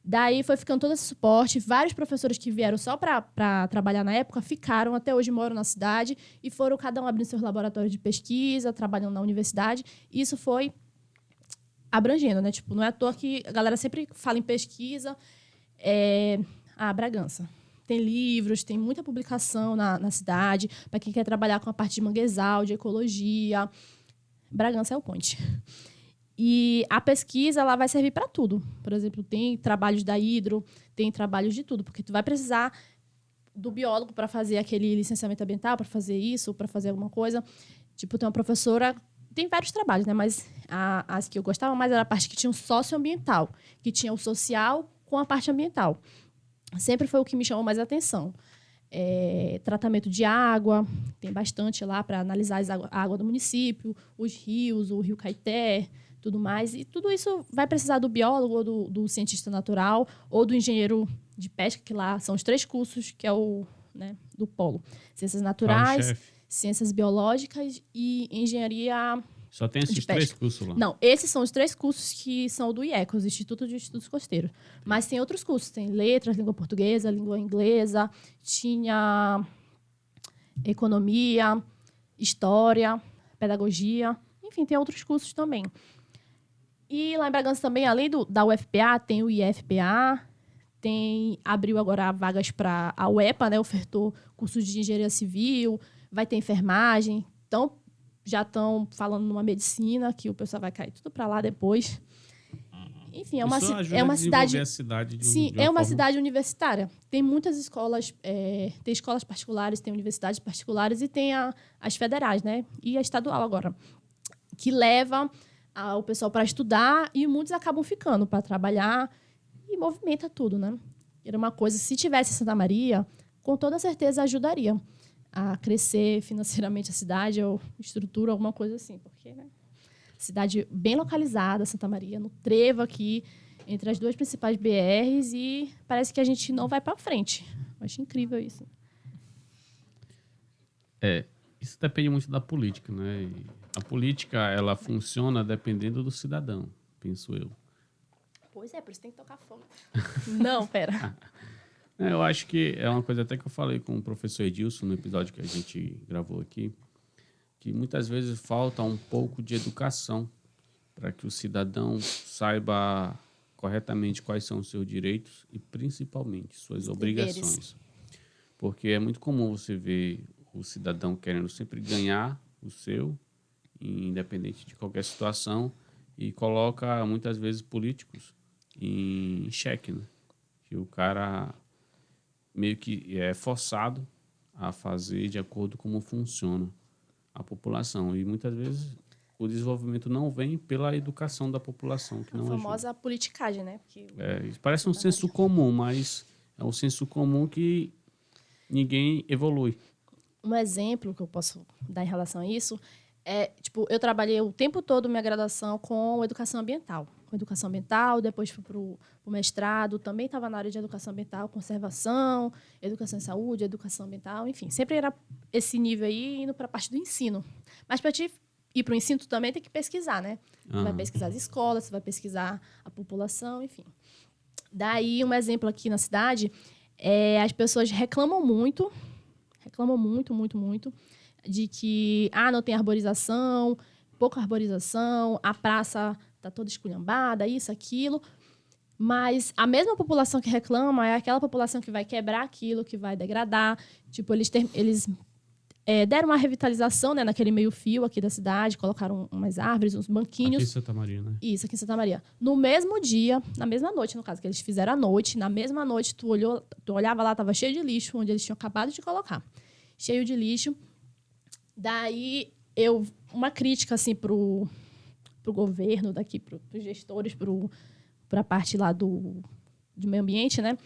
Daí foi ficando todo esse suporte. Vários professores que vieram só para trabalhar na época ficaram, até hoje moram na cidade e foram cada um abrindo seus laboratórios de pesquisa, trabalhando na universidade. E isso foi abrangendo, né? Tipo, não é à toa que a galera sempre fala em pesquisa. Bragança. Tem livros, tem muita publicação na cidade, para quem quer trabalhar com a parte de manguezal, de ecologia. Bragança é o ponte. E a pesquisa ela vai servir para tudo. Por exemplo, tem trabalhos da hidro, tem trabalhos de tudo, porque tu vai precisar do biólogo para fazer aquele licenciamento ambiental, para fazer isso, para fazer alguma coisa. Tipo, tem uma professora tem vários trabalhos, né? Mas as que eu gostava mais era a parte que tinha o socioambiental, que tinha o social com a parte ambiental. Sempre foi o que me chamou mais a atenção. Tratamento de água, tem bastante lá para analisar a água do município, os rios, o Rio Caeté, tudo mais. E tudo isso vai precisar do biólogo, ou do cientista natural, ou do engenheiro de pesca, que lá são os 3 cursos, que é o, né, do polo. Ciências naturais, ciências biológicas e engenharia. Só tem esses 3 cursos lá? Não, esses são os 3 cursos que são do IECA, o Instituto de Estudos Costeiros. Mas tem outros cursos, tem letras, língua portuguesa, língua inglesa, tinha economia, história, pedagogia, enfim, tem outros cursos também. E lá em Bragança também, além da UFPA, tem o IFPA, abriu agora vagas para a UEPA, né, ofertou cursos de engenharia civil, vai ter enfermagem, então já estão falando numa medicina, que o pessoal vai cair tudo para lá depois. Enfim, é uma cidade... Sim, é uma cidade universitária. Tem muitas escolas, tem escolas particulares, tem universidades particulares e tem as federais, né? E a estadual agora, que leva o pessoal para estudar e muitos acabam ficando para trabalhar e movimenta tudo, né? Era uma coisa, se tivesse Santa Maria, com toda certeza ajudaria a crescer financeiramente a cidade ou estrutura, alguma coisa assim, porque, né, cidade bem localizada, Santa Maria, no trevo aqui, entre as 2 principais BRs, e parece que a gente não vai para frente. Eu acho incrível isso. Isso depende muito da política, né? E a política, ela funciona dependendo do cidadão, penso eu. Pois é, por isso tem que tocar fogo. Não, pera. Eu acho que é uma coisa até que eu falei com o professor Edilson no episódio que a gente gravou aqui, que muitas vezes falta um pouco de educação para que o cidadão saiba corretamente quais são os seus direitos e, principalmente, suas obrigações. Porque é muito comum você ver o cidadão querendo sempre ganhar o seu, independente de qualquer situação, e coloca, muitas vezes, políticos em xeque, né? Que o cara meio que é forçado a fazer de acordo com como funciona a população. E muitas vezes o desenvolvimento não vem pela educação da população, que não ajuda. A famosa politicagem, né? Porque parece um senso comum, mas é um senso comum que ninguém evolui. Um exemplo que eu posso dar em relação a isso eu trabalhei o tempo todo minha graduação com educação ambiental. Com educação ambiental, depois fui para o mestrado, também estava na área de educação ambiental, conservação, educação em saúde, educação ambiental, enfim. Sempre era esse nível aí, indo para a parte do ensino. Mas para te ir para o ensino, tu também tem que pesquisar, né? Você vai pesquisar as escolas, você vai pesquisar a população, enfim. Daí, um exemplo aqui na cidade, as pessoas reclamam muito, de que não tem arborização, pouca arborização, a praça está toda esculhambada, isso, aquilo. Mas a mesma população que reclama é aquela população que vai quebrar aquilo, que vai degradar. Tipo, eles deram uma revitalização, né, naquele meio-fio aqui da cidade, colocaram umas árvores, uns banquinhos. Aqui em Santa Maria, né? Isso, aqui em Santa Maria. No mesmo dia, na mesma noite, no caso, que eles fizeram à noite, na mesma noite, tu olhava lá, estava cheio de lixo, onde eles tinham acabado de colocar. Cheio de lixo. Daí, uma crítica, assim, pro governo daqui, pros gestores, para a parte lá do meio ambiente, né?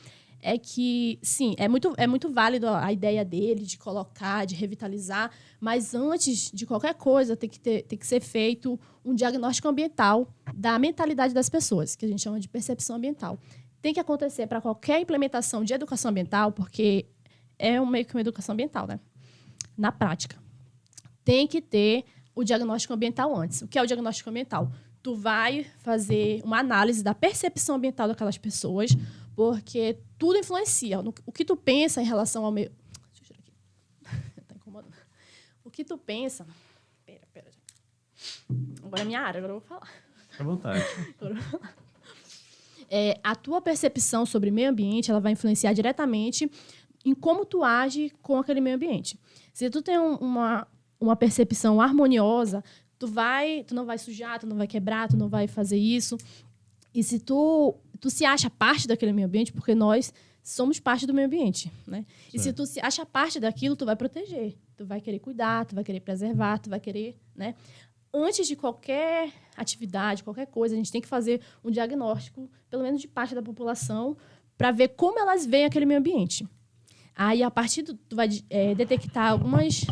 É que, sim, é muito válido a ideia dele de colocar, de revitalizar, mas antes de qualquer coisa tem que ser feito um diagnóstico ambiental da mentalidade das pessoas, que a gente chama de percepção ambiental. Tem que acontecer para qualquer implementação de educação ambiental, porque é meio que uma educação ambiental, né? Na prática. Tem que ter o diagnóstico ambiental antes. O que é o diagnóstico ambiental? Tu vai fazer uma análise da percepção ambiental daquelas pessoas, porque tudo influencia. O que tu pensa em relação ao meio... Deixa eu tirar aqui. Tá incomodando. O que tu pensa... Pera. Agora é minha área, agora eu vou falar. Fica à vontade. Agora eu vou falar. A tua percepção sobre meio ambiente, ela vai influenciar diretamente em como tu age com aquele meio ambiente. Se tu tem uma percepção harmoniosa, tu não vai sujar, tu não vai quebrar, tu não vai fazer isso. E se tu se acha parte daquele meio ambiente, porque nós somos parte do meio ambiente, né? E se tu se acha parte daquilo, tu vai proteger, tu vai querer cuidar, tu vai querer preservar, tu vai querer, né? antes de qualquer atividade, qualquer coisa, a gente tem que fazer um diagnóstico, pelo menos de parte da população, para ver como elas veem aquele meio ambiente. Aí, a partir tu vai detectar algumas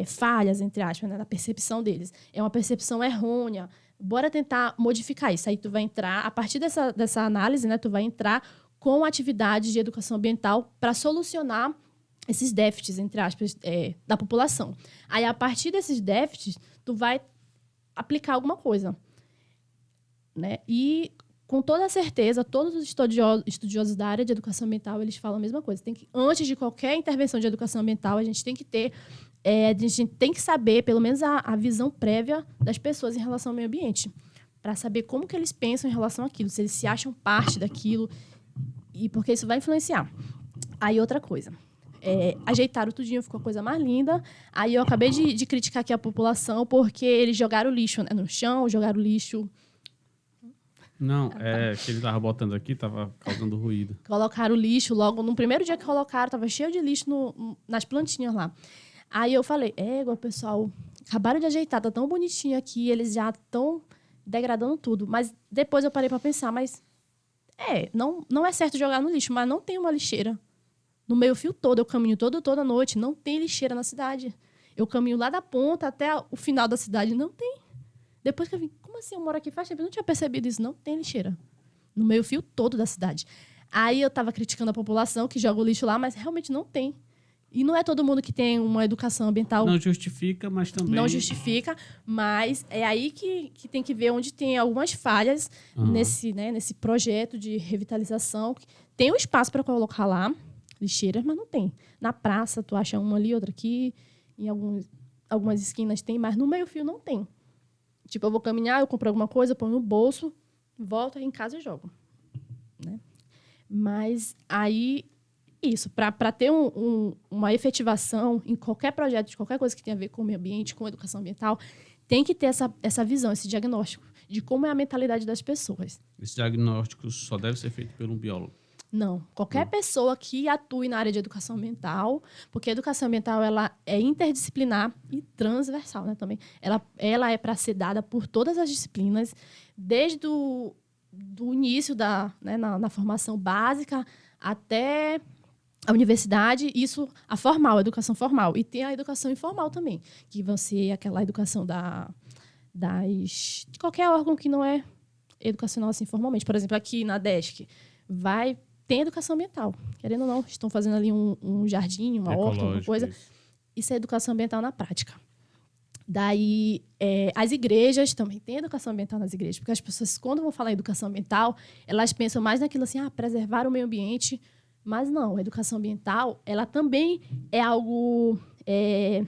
falhas, entre aspas, né, na percepção deles. É uma percepção errônea. Bora tentar modificar isso. Aí tu vai entrar, a partir dessa análise, né, tu vai entrar com atividades de educação ambiental para solucionar esses déficits, entre aspas, da população. Aí, a partir desses déficits, tu vai aplicar alguma coisa, né? E, com toda a certeza, todos os estudiosos da área de educação ambiental, eles falam a mesma coisa. Antes de qualquer intervenção de educação ambiental, a gente tem que ter, a gente tem que saber, pelo menos, a visão prévia das pessoas em relação ao meio ambiente, para saber como que eles pensam em relação àquilo, se eles se acham parte daquilo, e porque isso vai influenciar. Aí, outra coisa. Ajeitaram tudinho, ficou a coisa mais linda. Aí eu acabei de criticar aqui a população porque eles jogaram lixo, né, no chão, jogaram lixo. Não, que ele estava botando aqui, estava causando ruído. Colocaram lixo logo no primeiro dia que colocaram, estava cheio de lixo nas plantinhas lá. Aí eu falei, o pessoal, acabaram de ajeitar, tá tão bonitinho aqui, eles já estão degradando tudo. Mas depois eu parei para pensar, mas não é certo jogar no lixo, mas não tem uma lixeira. No meio-fio todo, eu caminho toda noite, não tem lixeira na cidade. Eu caminho lá da ponta até o final da cidade, não tem. Depois que eu vim, como assim, eu moro aqui faz tempo, eu não tinha percebido isso, não tem lixeira. No meio-fio todo da cidade. Aí eu estava criticando a população que joga o lixo lá, mas realmente não tem. E não é todo mundo que tem uma educação ambiental. Não justifica, mas também... Não justifica, mas é aí que tem que ver onde tem algumas falhas nesse projeto de revitalização. Tem um espaço para colocar lá, lixeiras, mas não tem. Na praça, tu acha uma ali, outra aqui. Em algumas esquinas tem, mas no meio-fio não tem. Tipo, eu vou caminhar, eu compro alguma coisa, ponho no bolso, volto em casa e jogo. Né? Mas aí, isso, para ter uma efetivação em qualquer projeto, de qualquer coisa que tenha a ver com o meio ambiente, com educação ambiental, tem que ter essa visão, esse diagnóstico de como é a mentalidade das pessoas. Esse diagnóstico só deve ser feito por um biólogo. Não. Qualquer pessoa que atue na área de educação ambiental, porque a educação ambiental ela é interdisciplinar e transversal, né, também. Ela é para ser dada por todas as disciplinas, desde do início na formação básica até a universidade, isso a formal, a educação formal. E tem a educação informal também, que vai ser aquela educação de qualquer órgão que não é educacional assim formalmente. Por exemplo, aqui na DESC, tem educação ambiental. Querendo ou não, estão fazendo ali um jardim, uma horta, alguma coisa. Isso é educação ambiental na prática. Daí, as igrejas também têm educação ambiental nas igrejas, porque as pessoas, quando vão falar em educação ambiental, elas pensam mais naquilo assim, preservar o meio ambiente. Mas não, a educação ambiental, ela também é algo... É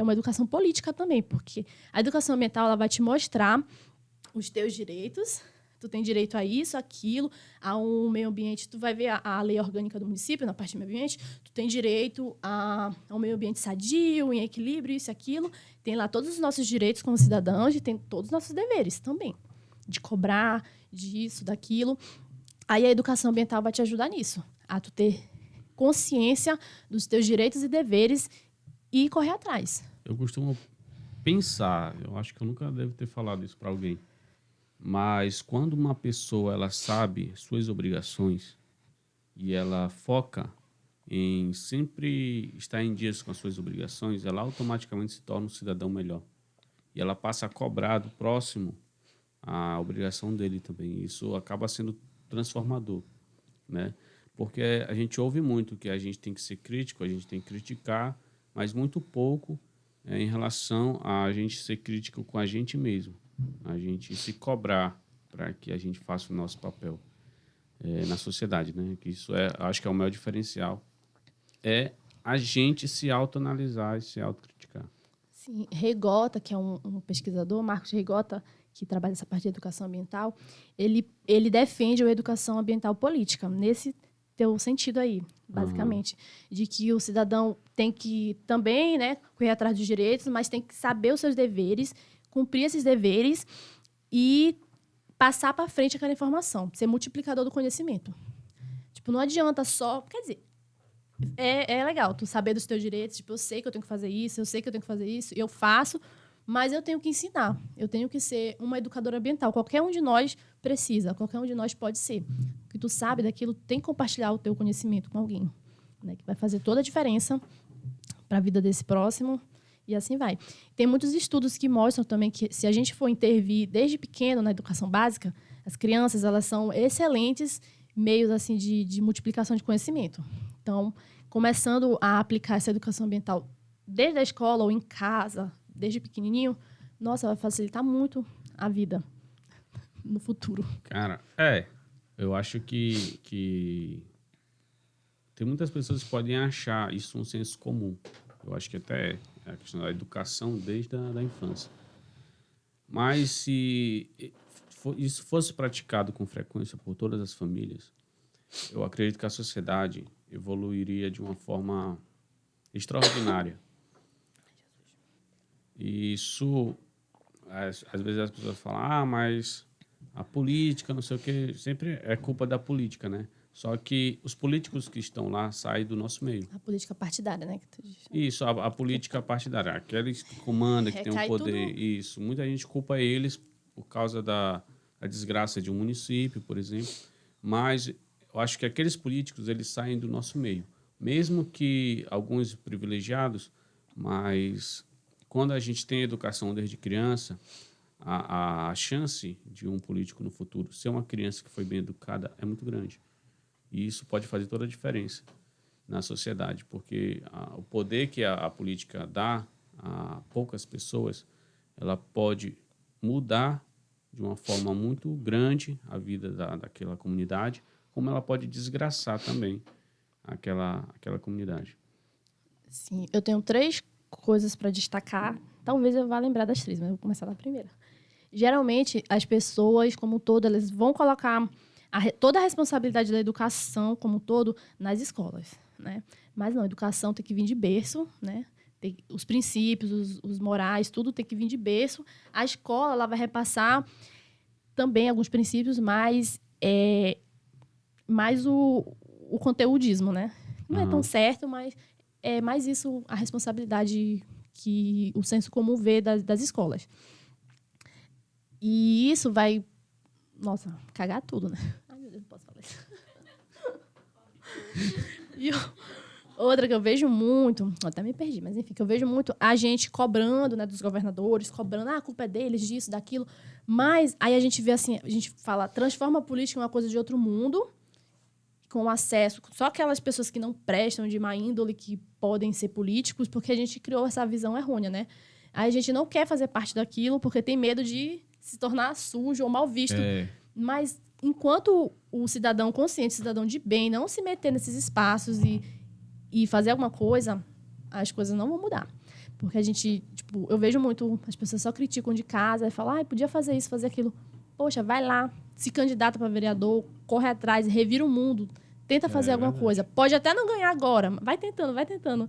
uma educação política também, porque a educação ambiental ela vai te mostrar os teus direitos. Tu tem direito a isso, aquilo, a um meio ambiente. Tu vai ver a lei orgânica do município, na parte do meio ambiente. Tu tem direito a um meio ambiente sadio, em equilíbrio, isso e aquilo. Tem lá todos os nossos direitos como cidadãos e tem todos os nossos deveres também. De cobrar, disso, daquilo. Aí a educação ambiental vai te ajudar nisso. A tu ter consciência dos teus direitos e deveres e correr atrás. Eu costumo pensar, eu acho que eu nunca devo ter falado isso para alguém, mas quando uma pessoa ela sabe suas obrigações e ela foca em sempre estar em dias com as suas obrigações, ela automaticamente se torna um cidadão melhor. E ela passa a cobrar do próximo a obrigação dele também. Isso acaba sendo transformador, né? Porque a gente ouve muito que a gente tem que ser crítico, a gente tem que criticar, mas muito pouco em relação a gente ser crítico com a gente mesmo. A gente se cobrar para que a gente faça o nosso papel na sociedade, né? Que isso acho que é o maior diferencial. É a gente se autoanalisar e se autocriticar. Sim, Reigota, que é um pesquisador, Marcos Reigota, que trabalha nessa parte de educação ambiental, ele defende a educação ambiental política, nesse teu sentido aí, basicamente, de que o cidadão tem que também, né, correr atrás dos direitos, mas tem que saber os seus deveres, cumprir esses deveres e passar para frente aquela informação, ser multiplicador do conhecimento. Tipo, não adianta só... Quer dizer, é legal tu saber dos teus direitos, tipo, eu sei que eu tenho que fazer isso, eu sei que eu tenho que fazer isso, eu faço, mas eu tenho que ensinar. Eu tenho que ser uma educadora ambiental. Qualquer um de nós precisa, qualquer um de nós pode ser. O que tu sabe daquilo, tem que compartilhar o teu conhecimento com alguém, né? Que vai fazer toda a diferença para a vida desse próximo. E assim vai. Tem muitos estudos que mostram também que se a gente for intervir desde pequeno na educação básica, as crianças elas são excelentes meios assim de multiplicação de conhecimento. Então, começando a aplicar essa educação ambiental desde a escola ou em casa, desde pequenininho, nossa, vai facilitar muito a vida no futuro. Cara, eu acho que tem muitas pessoas que podem achar isso um senso comum. Eu acho que até é a questão da educação desde a da infância. Mas se isso fosse praticado com frequência por todas as famílias, eu acredito que a sociedade evoluiria de uma forma extraordinária. E isso, às vezes as pessoas falam, mas a política, não sei o quê, sempre é culpa da política, né? Só que os políticos que estão lá saem do nosso meio. A política partidária, né? Isso, a política partidária. Aqueles que comandam, que têm o poder. Tudo... Isso. Muita gente culpa eles por causa da desgraça de um município, por exemplo. Mas eu acho que aqueles políticos, eles saem do nosso meio. Mesmo que alguns privilegiados, mas quando a gente tem educação desde criança, a chance de um político no futuro ser uma criança que foi bem educada é muito grande. E isso pode fazer toda a diferença na sociedade, porque o poder que a política dá a poucas pessoas, ela pode mudar de uma forma muito grande a vida daquela comunidade, como ela pode desgraçar também aquela comunidade. Sim, eu tenho 3 coisas para destacar. Talvez eu vá lembrar das 3, mas eu vou começar da primeira. Geralmente, as pessoas, como um todo, elas vão colocar toda a responsabilidade da educação, como um todo, nas escolas, né? Mas não, a educação tem que vir de berço, né? Os princípios, os morais, tudo tem que vir de berço. A escola ela vai repassar também alguns princípios, mas mais o conteudismo, né? Não é tão certo, mas é mais isso a responsabilidade que o senso comum vê das escolas. E isso vai, nossa, cagar tudo, né? Ai, meu Deus, não posso falar isso. E outra que eu vejo muito, até me perdi, mas enfim, que eu vejo muito a gente cobrando, né, dos governadores, cobrando, a culpa é deles, disso, daquilo. Mas aí a gente vê assim, a gente fala, transforma a política em uma coisa de outro mundo, com acesso, só aquelas pessoas que não prestam, de má índole, que podem ser políticos, porque a gente criou essa visão errônea, né? Aí a gente não quer fazer parte daquilo porque tem medo de se tornar sujo ou mal visto. Mas enquanto o cidadão consciente, o cidadão de bem, não se meter nesses espaços e fazer alguma coisa, as coisas não vão mudar. Porque a gente, tipo, eu vejo muito, as pessoas só criticam de casa e falam, podia fazer isso, fazer aquilo. Poxa, vai lá, se candidata para vereador, corre atrás, revira o mundo, tenta fazer alguma coisa. Pode até não ganhar agora, vai tentando, vai tentando.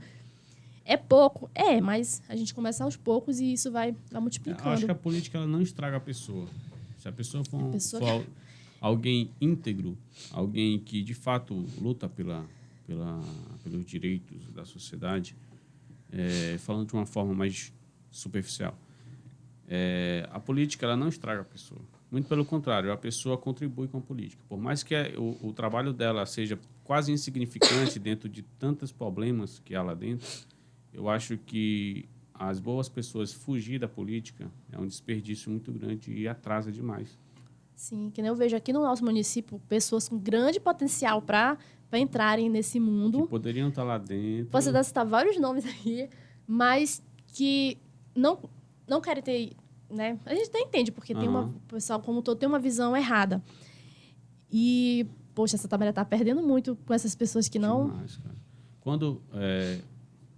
É pouco, mas a gente começa aos poucos e isso vai multiplicando. Eu acho que a política ela não estraga a pessoa. Se a pessoa for alguém íntegro, alguém que de fato luta pelos direitos da sociedade, falando de uma forma mais superficial, a política ela não estraga a pessoa. Muito pelo contrário, a pessoa contribui com a política. Por mais que o trabalho dela seja quase insignificante dentro de tantos problemas que há lá dentro, eu acho que as boas pessoas fugir da política é um desperdício muito grande e atrasa demais. Sim, que nem eu vejo aqui no nosso município pessoas com grande potencial para entrarem nesse mundo. Que poderiam estar lá dentro. Posso citar vários nomes aqui, mas que não querem ter, né? A gente até entende, porque o pessoal como todo tem uma visão errada. E, poxa, Santa Maria está perdendo muito com essas pessoas que não... Demais, cara. Quando...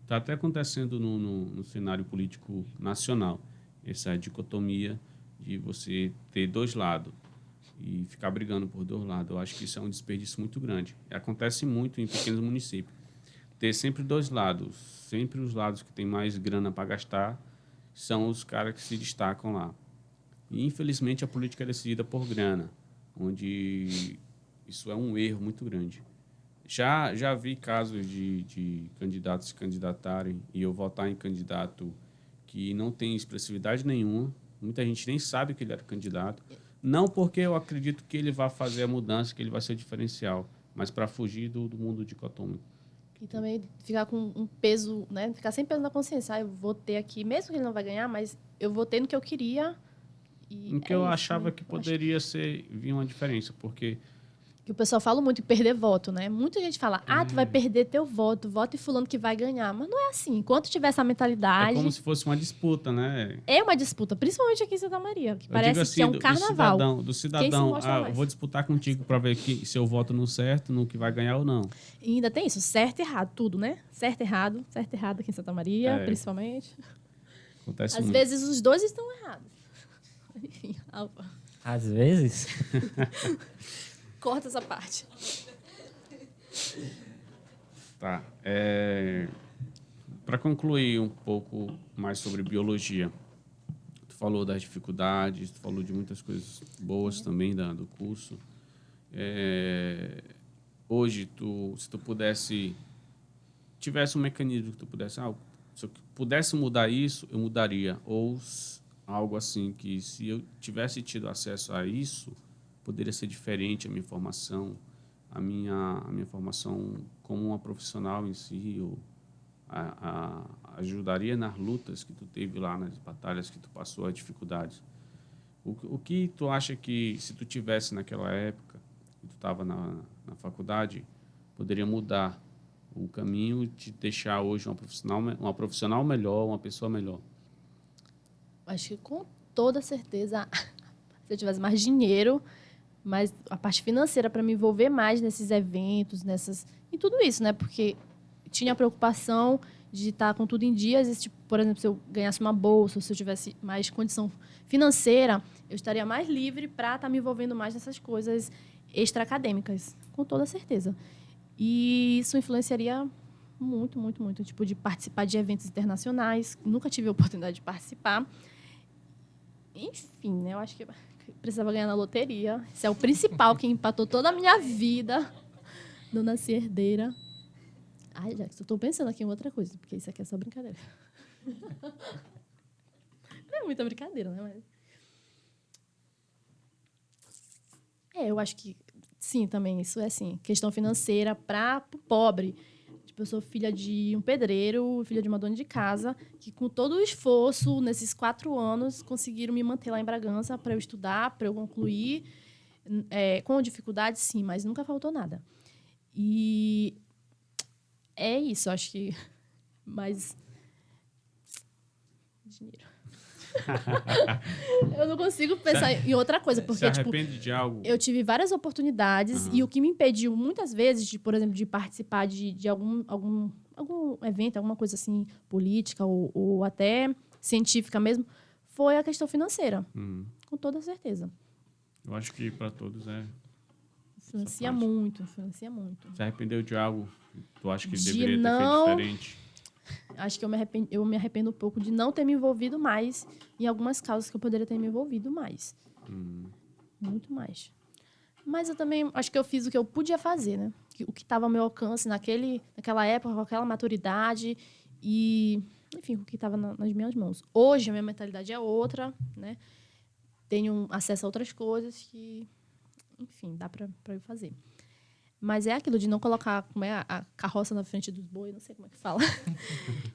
Está até acontecendo no cenário político nacional essa dicotomia de você ter 2 lados e ficar brigando por 2 lados. Eu acho que isso é um desperdício muito grande. Acontece muito em pequenos municípios. Ter sempre 2 lados. Sempre os lados que têm mais grana para gastar são os caras que se destacam lá. E, infelizmente, a política é decidida por grana, onde isso é um erro muito grande. Já vi casos de candidatos se candidatarem e eu votar em candidato que não tem expressividade nenhuma. Muita gente nem sabe que ele era candidato. Não porque eu acredito que ele vai fazer a mudança, que ele vai ser diferencial, mas para fugir do mundo dicotômico. E também ficar com um peso, né? Ficar sem peso na consciência. Eu vou ter aqui, mesmo que ele não vai ganhar, mas eu vou ter no que eu queria. Em que eu achava que poderia vir uma diferença, porque... Que o pessoal fala muito em perder voto, né? Muita gente fala, tu vai perder teu voto, voto em fulano que vai ganhar. Mas não é assim. Enquanto tiver essa mentalidade... É como se fosse uma disputa, né? É uma disputa, principalmente aqui em Santa Maria, que parece assim, que é um carnaval. Do cidadão, eu vou disputar contigo para ver se eu voto no certo, no que vai ganhar ou não. E ainda tem isso, certo e errado, tudo, né? Certo e errado aqui em Santa Maria, principalmente. Acontece Às muito. vezes os dois estão errados. Enfim, Às vezes? Corta essa parte. Tá. Para concluir um pouco mais sobre biologia, tu falou das dificuldades, tu falou de muitas coisas boas também do curso. Hoje, se tu tivesse um mecanismo que tu pudesse, se eu pudesse mudar isso, eu mudaria. Ou algo assim que, se eu tivesse tido acesso a isso, poderia ser diferente a minha formação, a minha formação como uma profissional em si, ou ajudaria nas lutas que tu teve lá, nas batalhas que tu passou, as dificuldades. O que tu acha que, se tu tivesse naquela época, que tu estava na faculdade, poderia mudar o caminho de deixar hoje uma profissional melhor, uma pessoa melhor? Acho que com toda certeza, se eu tivesse mais dinheiro, mas a parte financeira para me envolver mais nesses eventos, em tudo isso, né? Porque tinha a preocupação de estar com tudo em dias. Tipo, por exemplo, se eu ganhasse uma bolsa, ou se eu tivesse mais condição financeira, eu estaria mais livre para estar me envolvendo mais nessas coisas extra-acadêmicas, com toda certeza. E isso influenciaria muito, muito, muito. Tipo, de participar de eventos internacionais. Nunca tive a oportunidade de participar. Enfim, né? Eu acho que precisava ganhar na loteria. Esse é o principal que empatou toda a minha vida. Não nasci herdeira. Ai, já estou pensando aqui em outra coisa, porque isso aqui é só brincadeira. Não é muita brincadeira, né? Mas... eu acho que sim, também. Isso é assim, questão financeira para o pobre. Tipo, eu sou filha de um pedreiro, filha de uma dona de casa, que com todo o esforço, nesses 4 anos, conseguiram me manter lá em Bragança para eu estudar, para eu concluir. Com dificuldade, sim, mas nunca faltou nada. E é isso, acho que... Mas... Dinheiro. Eu não consigo pensar em outra coisa, porque se arrepende de algo? Eu tive várias oportunidades e o que me impediu muitas vezes, por exemplo, de participar de algum evento, alguma coisa assim, política ou até científica mesmo, foi a questão financeira. Com toda certeza. Eu acho que para todos influencia muito. Se arrependeu de algo? Tu acha que deveria ter feito diferente? Acho que eu me arrependo um pouco de não ter me envolvido mais em algumas causas que eu poderia ter me envolvido mais. Muito mais. Mas eu também acho que eu fiz o que eu podia fazer, né? O que estava ao meu alcance naquela época, com aquela maturidade e, enfim, o que estava nas minhas mãos. Hoje, a minha mentalidade é outra, né? Tenho acesso a outras coisas que, enfim, dá para eu fazer. Mas é aquilo de não colocar a carroça na frente dos bois, não sei como é que fala.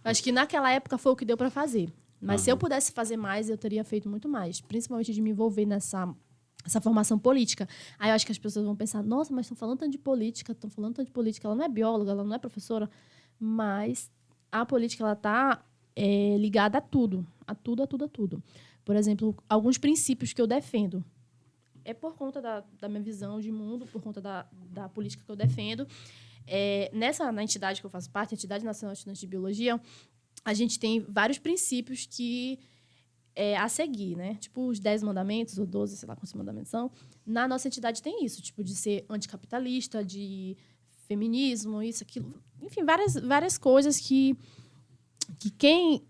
Acho que naquela época foi o que deu para fazer. Mas se eu pudesse fazer mais, eu teria feito muito mais. Principalmente de me envolver nessa formação política. Aí eu acho que as pessoas vão pensar, nossa, mas estão falando tanto de política, ela não é bióloga, ela não é professora. Mas a política, ela está ligada a tudo. A tudo. Por exemplo, alguns princípios que eu defendo. É por conta da minha visão de mundo, por conta da política que eu defendo. Na entidade que eu faço parte, a Entidade Nacional de Estudantes de Biologia, a gente tem vários princípios a seguir, né? Tipo, os 10 mandamentos, ou 12, sei lá quantos mandamentos são. Na nossa entidade tem isso, tipo, de ser anticapitalista, de feminismo, isso, aquilo. Enfim, várias coisas que quem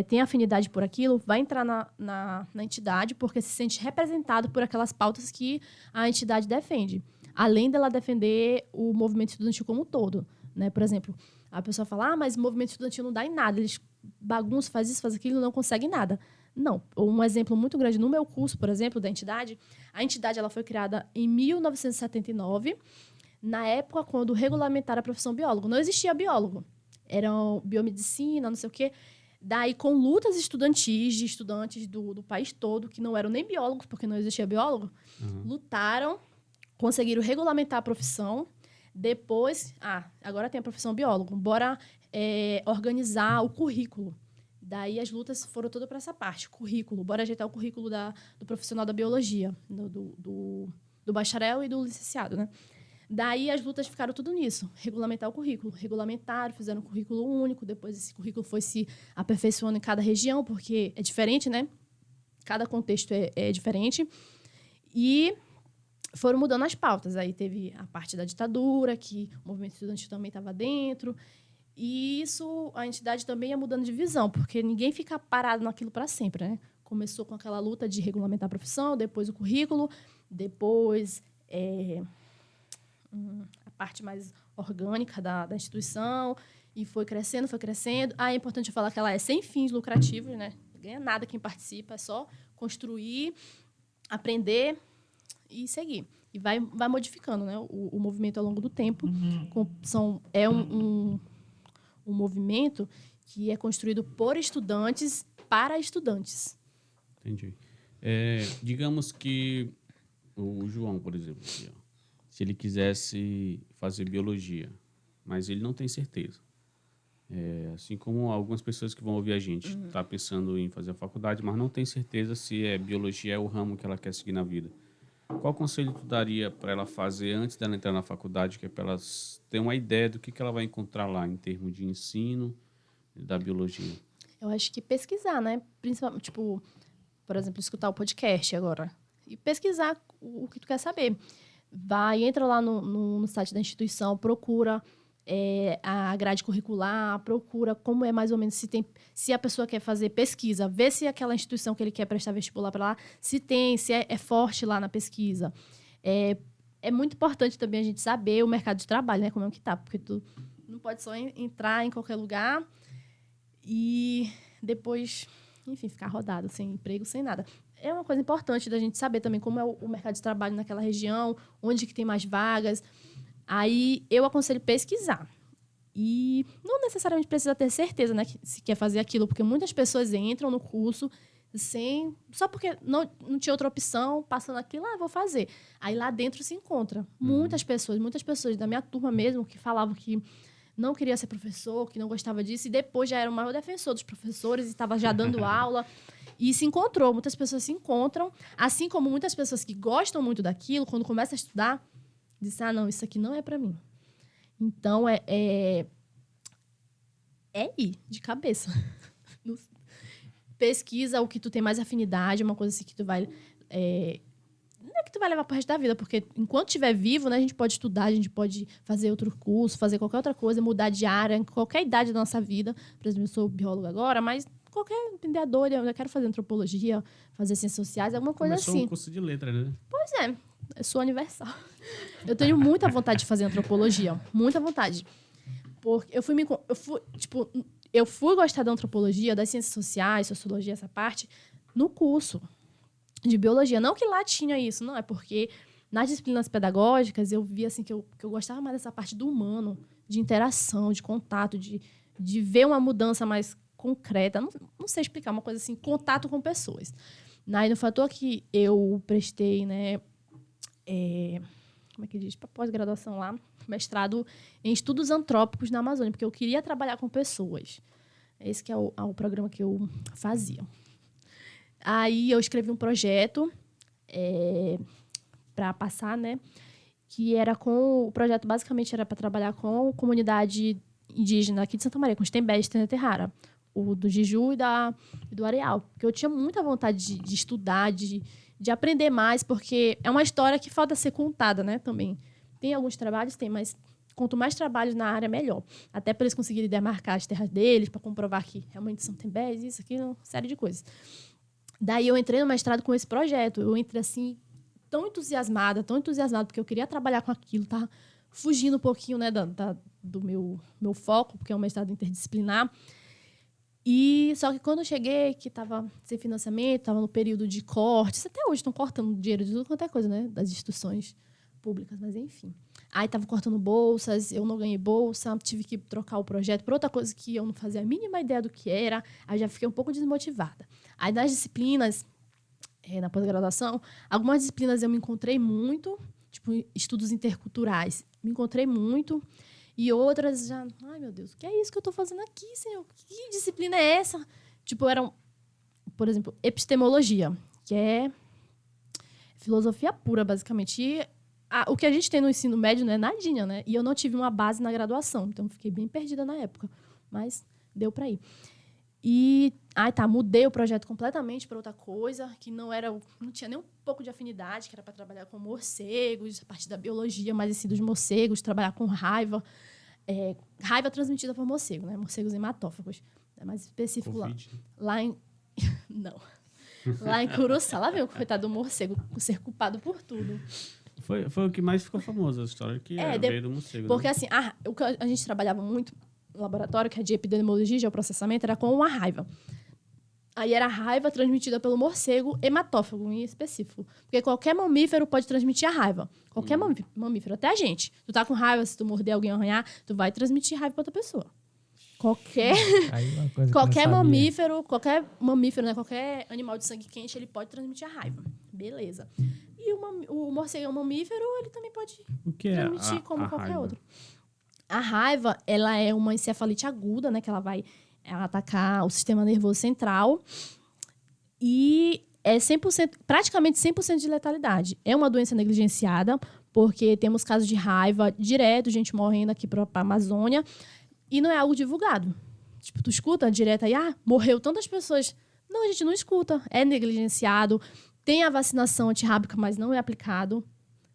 tem afinidade por aquilo vai entrar na entidade porque se sente representado por aquelas pautas que a entidade defende. Além dela defender o movimento estudantil como um todo. Né? Por exemplo, A pessoa fala, mas movimento estudantil não dá em nada. Eles bagunçam, faz isso, faz aquilo, não conseguem nada. Não. Um exemplo muito grande no meu curso, por exemplo, da entidade. A entidade ela foi criada em 1979, na época quando regulamentaram a profissão biólogo. Não existia biólogo. Era biomedicina, não sei o quê. Daí, com lutas estudantis de estudantes do país todo, que não eram nem biólogos, porque não existia biólogo, lutaram, conseguiram regulamentar a profissão. Depois, agora tem a profissão biólogo. Bora organizar o currículo. Daí as lutas foram todas para essa parte, currículo. Bora ajeitar o currículo do profissional da biologia, do bacharel e do licenciado, né? Daí as lutas ficaram tudo nisso, regulamentar o currículo. Regulamentaram, fizeram um currículo único, depois esse currículo foi se aperfeiçoando em cada região, porque é diferente, né? Cada contexto é diferente. E foram mudando as pautas. Aí teve a parte da ditadura, que o movimento estudantil também estava dentro. E isso, a entidade também ia mudando de visão, porque ninguém fica parado naquilo para sempre, né? Começou com aquela luta de regulamentar a profissão, depois o currículo, depois a parte mais orgânica da instituição, e foi crescendo, foi crescendo. É importante falar que ela é sem fins lucrativos, né? Não ganha nada quem participa, é só construir, aprender e seguir. E vai modificando, né? O movimento ao longo do tempo. É um movimento que é construído por estudantes para estudantes. Entendi. Digamos que o João, por exemplo, aqui, ó, se ele quisesse fazer biologia, mas ele não tem certeza. Assim como algumas pessoas que vão ouvir a gente, tá pensando em fazer a faculdade, mas não tem certeza se biologia é o ramo que ela quer seguir na vida. Qual conselho tu daria para ela fazer antes dela entrar na faculdade, que é para ela ter uma ideia do que ela vai encontrar lá em termos de ensino da biologia? Eu acho que pesquisar, né? Principalmente, tipo, por exemplo, escutar o podcast agora. E pesquisar o que tu quer saber. Entra lá no site da instituição, procura a grade curricular, procura como é mais ou menos, se a pessoa quer fazer pesquisa, vê se aquela instituição que ele quer prestar vestibular para lá, se é forte lá na pesquisa. É muito importante também a gente saber o mercado de trabalho, né? Como é que tá, porque tu não pode só entrar em qualquer lugar e depois, enfim, ficar rodado, sem emprego, sem nada. É uma coisa importante da gente saber também como é o mercado de trabalho naquela região, onde que tem mais vagas. Aí eu aconselho pesquisar. E não necessariamente precisa ter certeza, né, que se quer fazer aquilo, porque muitas pessoas entram no curso só porque não tinha outra opção, passando aquilo, vou fazer. Aí lá dentro se encontra muitas pessoas da minha turma mesmo, que falavam que não queria ser professor, que não gostava disso, e depois já era o maior defensor dos professores e estava já dando aula. E se encontrou, muitas pessoas se encontram, assim como muitas pessoas que gostam muito daquilo, quando começam a estudar, dizem, não, isso aqui não é para mim. Então, ir de cabeça. Pesquisa o que tu tem mais afinidade, uma coisa assim que tu vai... não é que tu vai levar pro resto da vida, porque enquanto estiver vivo, né, a gente pode estudar, a gente pode fazer outro curso, fazer qualquer outra coisa, mudar de área, em qualquer idade da nossa vida. Por exemplo, eu sou bióloga agora, mas qualquer empreendedor, eu quero fazer antropologia, fazer ciências sociais, alguma coisa assim. Começou um curso de letra, né? Pois é, eu sou universal. Eu tenho muita vontade de fazer antropologia, muita vontade. Porque eu fui gostar da antropologia, das ciências sociais, sociologia, essa parte, no curso de biologia. Não que lá tinha isso, não, é porque nas disciplinas pedagógicas eu vi assim, que eu gostava mais dessa parte do humano, de interação, de contato, de ver uma mudança mais concreta. Não sei explicar, uma coisa assim, contato com pessoas. Aí, no fator que eu prestei, né, como é que diz? Para pós-graduação lá, mestrado em estudos antrópicos na Amazônia, porque eu queria trabalhar com pessoas. Esse que é o programa que eu fazia. Aí eu escrevi um projeto para passar, né? Que era o projeto basicamente era para trabalhar com a comunidade indígena aqui de Santa Maria, com os Tembés e Tenete-Rara, o do Jiju e do Areal. Porque eu tinha muita vontade de estudar, de aprender mais, porque é uma história que falta ser contada, né? Também. Tem alguns trabalhos, mas quanto mais trabalhos na área, melhor. Até para eles conseguirem demarcar as terras deles, para comprovar que realmente são Tembés, isso, aquilo, uma série de coisas. Daí eu entrei no mestrado com esse projeto. Eu entrei assim, tão entusiasmada, porque eu queria trabalhar com aquilo, tá fugindo um pouquinho, né, do meu foco, porque é um mestrado interdisciplinar. E só que quando eu cheguei, que estava sem financiamento, estava no período de cortes, até hoje estão cortando dinheiro de tudo quanto é coisa, né, das instituições públicas, mas enfim. Aí estava cortando bolsas, eu não ganhei bolsa, tive que trocar o projeto por outra coisa que eu não fazia a mínima ideia do que era, aí já fiquei um pouco desmotivada. Aí nas disciplinas, na pós-graduação, algumas disciplinas eu me encontrei muito, tipo estudos interculturais, me encontrei muito, e outras já, ai meu Deus, o que é isso que eu estou fazendo aqui, senhor? Que disciplina é essa? Tipo, eram, por exemplo, epistemologia, que é filosofia pura, basicamente. E o que a gente tem no ensino médio não é nadinha, né? E eu não tive uma base na graduação, então fiquei bem perdida na época, mas deu para ir. E, mudei o projeto completamente para outra coisa, que não tinha nem um pouco de afinidade, que era para trabalhar com morcegos, a parte da biologia, mais assim dos morcegos, trabalhar com raiva, raiva transmitida por morcego, né? Morcegos hematófagos, é mais específico lá em... Não. Lá em Curuçá, lá vem o coitado do morcego ser culpado por tudo. Foi o que mais ficou famoso, a história que veio do morcego. Porque, né? assim, o que a gente trabalhava muito no laboratório, que é de epidemiologia e geoprocessamento, era com a raiva. Aí era a raiva transmitida pelo morcego hematófago, em específico. Porque qualquer mamífero pode transmitir a raiva. Qualquer mamífero, até a gente. Tu tá com raiva, se tu morder alguém ou arranhar, tu vai transmitir raiva pra outra pessoa. Qualquer mamífero, né? Qualquer animal de sangue quente, ele pode transmitir a raiva. Beleza. E o morcego é um mamífero, ele também pode transmitir como qualquer raiva? outro. A raiva, ela é uma encefalite aguda, né? Que ela vai atacar o sistema nervoso central. E é praticamente 100% de letalidade. É uma doença negligenciada, porque temos casos de raiva direto, gente morrendo aqui para a Amazônia, e não é algo divulgado. Tipo, tu escuta direto aí, morreu tantas pessoas. Não, a gente não escuta. É negligenciado. Tem a vacinação antirrábica, mas não é aplicado,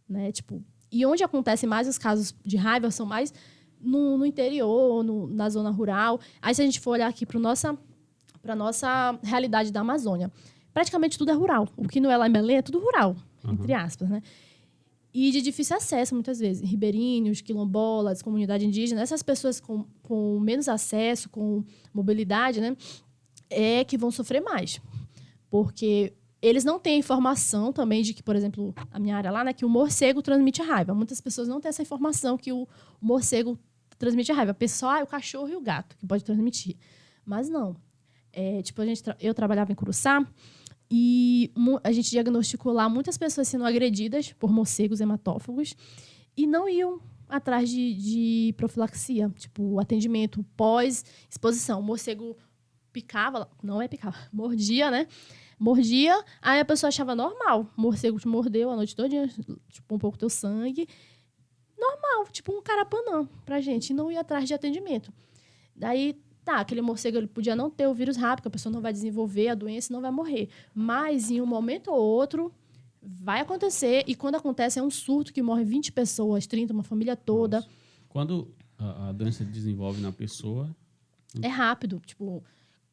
né? Tipo, e onde acontecem mais os casos de raiva são mais no interior, na zona rural. Aí, se a gente for olhar aqui para a nossa realidade da Amazônia, praticamente tudo é rural. O que não é lá em Belém é tudo rural, entre aspas, né? E de difícil acesso, muitas vezes. Ribeirinhos, quilombolas, comunidade indígena, essas pessoas com menos acesso, com mobilidade, né? Que vão sofrer mais. Porque eles não têm informação também de que, por exemplo, a minha área lá, né, que o morcego transmite a raiva. Muitas pessoas não têm essa informação que o morcego transmite a raiva. Pensa só, é o cachorro e o gato que pode transmitir. Mas não. Tipo, eu trabalhava em Curuçá e a gente diagnosticou lá muitas pessoas sendo agredidas por morcegos hematófagos e não iam atrás de profilaxia, tipo, atendimento pós-exposição. O morcego mordia, né? Mordia, aí a pessoa achava normal. O morcego te mordeu a noite toda, tipo, um pouco teu sangue. Normal, tipo um carapanã pra gente, não ir atrás de atendimento. Daí, aquele morcego ele podia não ter o vírus rápido, a pessoa não vai desenvolver a doença e não vai morrer. Mas, em um momento ou outro, vai acontecer. E quando acontece, é um surto que morre 20 pessoas, 30, uma família toda. Nossa. Quando a doença desenvolve na pessoa... É rápido, tipo...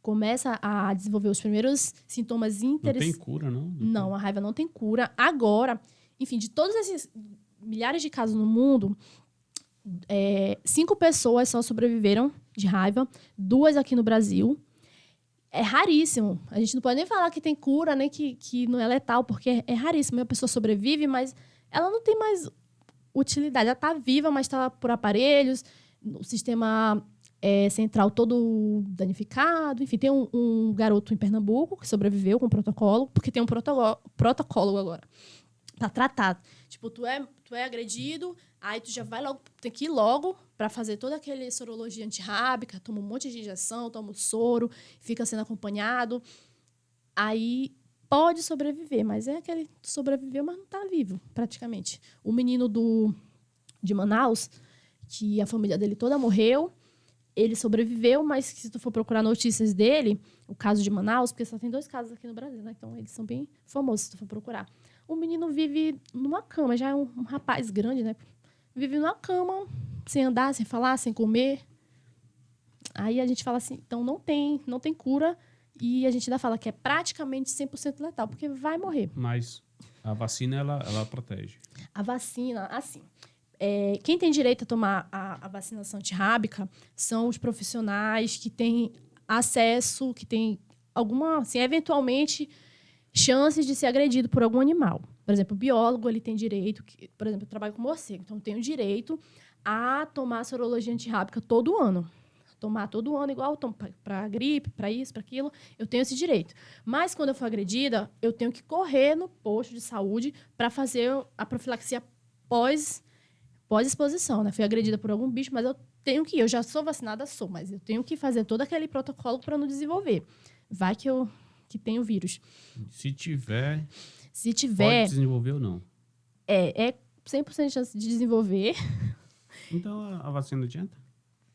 Começa a desenvolver os primeiros sintomas interessantes. Não tem cura, não? Não, a raiva não tem cura. Agora, enfim, de todos esses milhares de casos no mundo, 5 pessoas só sobreviveram de raiva, 2 aqui no Brasil. É raríssimo. A gente não pode nem falar que tem cura, nem que não é letal, porque é raríssimo. A pessoa sobrevive, mas ela não tem mais utilidade. Ela está viva, mas está por aparelhos, o sistema... central todo danificado. Enfim, tem um garoto em Pernambuco que sobreviveu com protocolo, porque tem um protocolo agora para tratar. Tipo, tu é agredido, aí tu já vai logo, tem que ir logo para fazer toda aquela sorologia antirrábica, toma um monte de injeção, toma o soro, fica sendo acompanhado. Aí pode sobreviver, mas é aquele que sobreviveu, mas não está vivo, praticamente. O menino de Manaus, que a família dele toda morreu, ele sobreviveu, mas se tu for procurar notícias dele, o caso de Manaus, porque só tem 2 casos aqui no Brasil, né? Então eles são bem famosos, se tu for procurar. O menino vive numa cama, já é um rapaz grande, né? Vive numa cama, sem andar, sem falar, sem comer. Aí a gente fala assim, então não tem cura, e a gente ainda fala que é praticamente 100% letal, porque vai morrer. Mas a vacina, ela protege. A vacina, assim, quem tem direito a tomar a vacinação antirrábica são os profissionais que têm acesso, que têm alguma, assim, eventualmente, chances de ser agredido por algum animal. Por exemplo, o biólogo, ele tem direito, por exemplo, eu trabalho com morcego, então eu tenho direito a tomar a sorologia antirrábica todo ano. Tomar todo ano, igual para gripe, para isso, para aquilo, eu tenho esse direito. Mas, quando eu for agredida, eu tenho que correr no posto de saúde para fazer a profilaxia pós-exposição, né? Fui agredida por algum bicho, mas eu tenho que ir. Eu já sou vacinada, mas eu tenho que fazer todo aquele protocolo para não desenvolver. Vai que tem o vírus. Se tiver, pode desenvolver ou não? É 100% de chance de desenvolver. Então, a vacina adianta?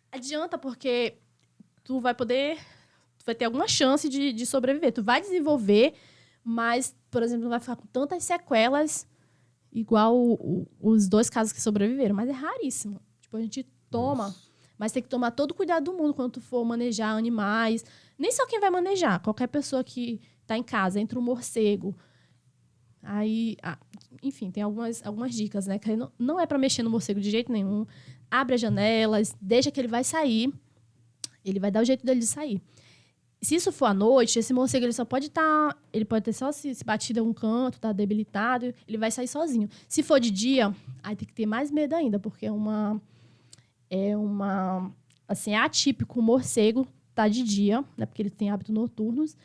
Adianta, porque tu vai ter alguma chance de sobreviver. Tu vai desenvolver, mas, por exemplo, não vai ficar com tantas sequelas igual os 2 casos que sobreviveram. Mas é raríssimo. Tipo, a gente toma, mas tem que tomar todo o cuidado do mundo quando tu for manejar animais. Nem só quem vai manejar, qualquer pessoa que tá em casa, entra um morcego. Aí, enfim, tem algumas dicas, né? Que não é para mexer no morcego de jeito nenhum. Abre as janelas, deixa que ele vai sair. Ele vai dar o jeito dele de sair. Se isso for à noite, esse morcego ele só pode estar... ele pode ter só se batido em algum canto, tá debilitado, ele vai sair sozinho. Se for de dia, aí tem que ter mais medo ainda, porque assim, é atípico o morcego tá de dia, né? Porque ele tem hábitos noturnos.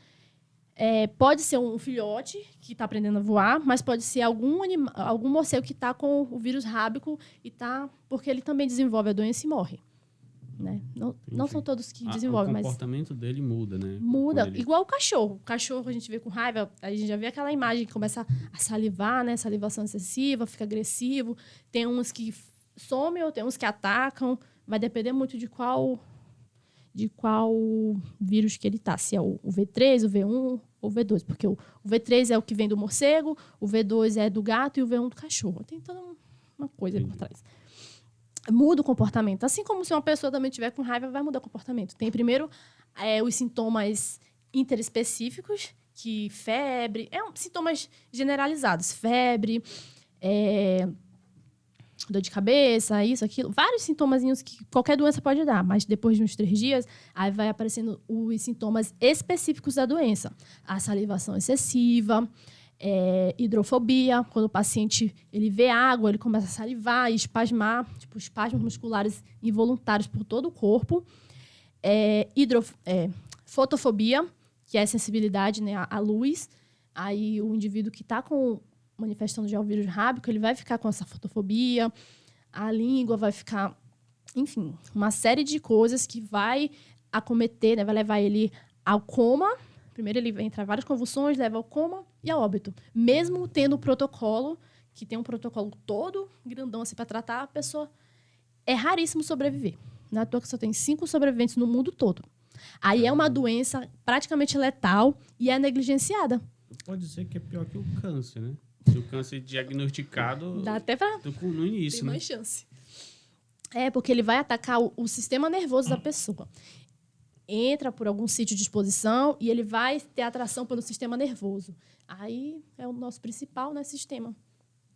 Pode ser um filhote que está aprendendo a voar, mas pode ser algum morcego que está com o vírus rábico porque ele também desenvolve a doença e morre. Né? Não são todos que desenvolvem, mas... O comportamento dele muda, né? Muda, igual o cachorro. O cachorro a gente vê com raiva, a gente já vê aquela imagem que começa a salivar, né? Salivação excessiva, fica agressivo. Tem uns que somem ou tem uns que atacam. Vai depender muito de qual vírus que ele tá. Se é o V3, o V1 ou o V2. Porque o V3 é o que vem do morcego, o V2 é do gato e o V1 do cachorro. Tem toda uma coisa por trás. Muda o comportamento. Assim como se uma pessoa também estiver com raiva, vai mudar o comportamento. Tem primeiro os sintomas interespecíficos, que febre... sintomas generalizados. Febre, dor de cabeça, isso, aquilo. Vários sintomazinhos que qualquer doença pode dar. Mas depois de uns 3 dias, aí vai aparecendo os sintomas específicos da doença. A salivação excessiva, hidrofobia, quando o paciente ele vê água, ele começa a salivar e espasmar, tipo espasmos musculares involuntários por todo o corpo. Fotofobia, que é a sensibilidade, né, à luz. Aí o indivíduo que está manifestando já o vírus rábico, ele vai ficar com essa fotofobia, a língua vai ficar... Enfim, uma série de coisas que vai acometer, né, vai levar ele ao coma. Primeiro ele vai entrar em várias convulsões, leva ao coma e ao óbito. Mesmo tendo o protocolo, que tem um protocolo todo grandão assim para tratar, a pessoa é raríssimo sobreviver. Não é à toa que só tem 5 sobreviventes no mundo todo. Aí é uma doença praticamente letal e é negligenciada. Pode ser que é pior que o câncer, né? Se o câncer diagnosticado... Dá até para... No início, tem né? mais chance. Porque ele vai atacar o sistema nervoso da pessoa. Entra por algum sítio de exposição e ele vai ter atração pelo sistema nervoso. Aí é o nosso principal, né, sistema.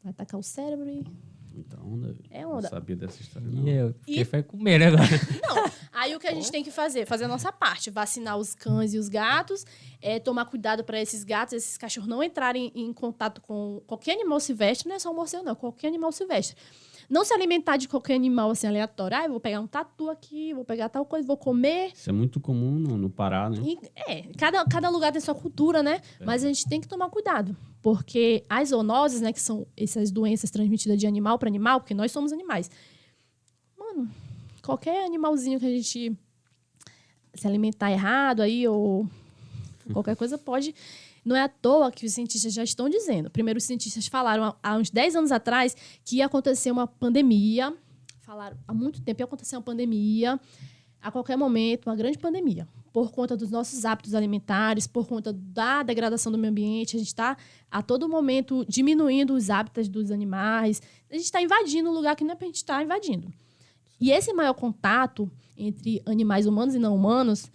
Vai atacar o cérebro e... Muita onda. Onda. Não sabia dessa história, não. E eu fiquei foi com medo agora. Não. Aí o que a gente tem que fazer? Fazer a nossa parte. Vacinar os cães e os gatos. Tomar cuidado para esses gatos, esses cachorros não entrarem em contato com qualquer animal silvestre. Não é só um morcego, não. Qualquer animal silvestre. Não se alimentar de qualquer animal assim, aleatório. Eu vou pegar um tatu aqui, vou pegar tal coisa, vou comer. Isso é muito comum no Pará, né? Cada lugar tem sua cultura, né? Mas a gente tem que tomar cuidado. Porque as zoonoses, né, que são essas doenças transmitidas de animal para animal, porque nós somos animais. Mano, qualquer animalzinho que a gente se alimentar errado aí, ou qualquer coisa pode... Não é à toa que os cientistas já estão dizendo. Primeiro, os cientistas falaram há uns 10 anos atrás que ia acontecer uma pandemia. Falaram há muito tempo ia acontecer uma pandemia, a qualquer momento, uma grande pandemia. Por conta dos nossos hábitos alimentares, por conta da degradação do meio ambiente. A gente está, a todo momento, diminuindo os hábitats dos animais. A gente está invadindo um lugar que não é para a gente estar invadindo. E esse maior contato entre animais humanos e não humanos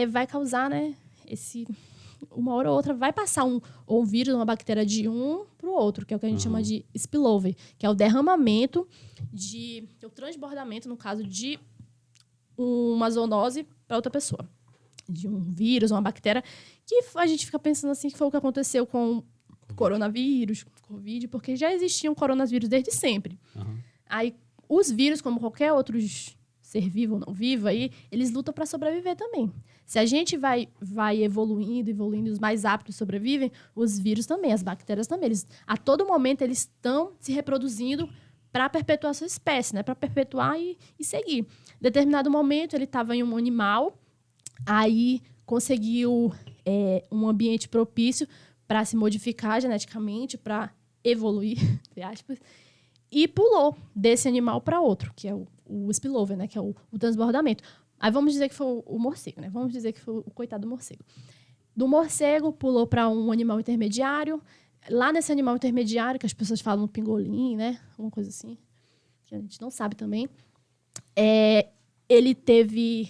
vai causar, né, uma hora ou outra vai passar um vírus, uma bactéria de um para o outro, que é o que a gente chama de spillover, que é o derramamento, o transbordamento, no caso, de uma zoonose para outra pessoa. De um vírus, uma bactéria, que a gente fica pensando assim, que foi o que aconteceu com o coronavírus, Covid, porque já existiam coronavírus desde sempre. Aí, os vírus, como qualquer outro ser vivo ou não vivo, aí, eles lutam para sobreviver também. Se a gente vai evoluindo, os mais aptos sobrevivem, os vírus também, as bactérias também. A todo momento, eles estão se reproduzindo para perpetuar a sua espécie, né? Para perpetuar e seguir. Em determinado momento, ele estava em um animal, aí conseguiu um ambiente propício para se modificar geneticamente, para evoluir, entre aspas, e pulou desse animal para outro, que é o spillover, né? Que é o transbordamento. Aí vamos dizer que foi o morcego, né? Vamos dizer que foi o coitado do morcego. Do morcego, pulou para um animal intermediário. Lá nesse animal intermediário, que as pessoas falam no pingolim, né? Uma coisa assim, que a gente não sabe também. Ele teve...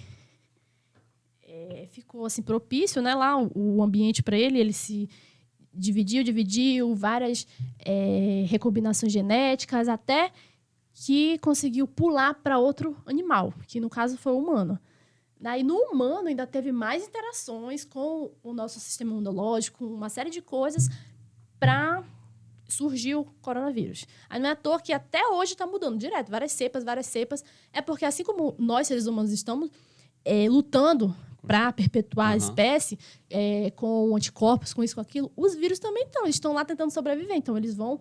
ficou assim, propício, né? Lá o ambiente para ele se dividiu, várias recombinações genéticas, até que conseguiu pular para outro animal, que no caso foi o humano. Daí, no humano, ainda teve mais interações com o nosso sistema imunológico, uma série de coisas para surgir o coronavírus. Aí não é à toa que até hoje está mudando direto, várias cepas. É porque, assim como nós, seres humanos, estamos lutando para perpetuar a espécie, com anticorpos, com isso, com aquilo, os vírus também estão. Eles estão lá tentando sobreviver. Então, eles vão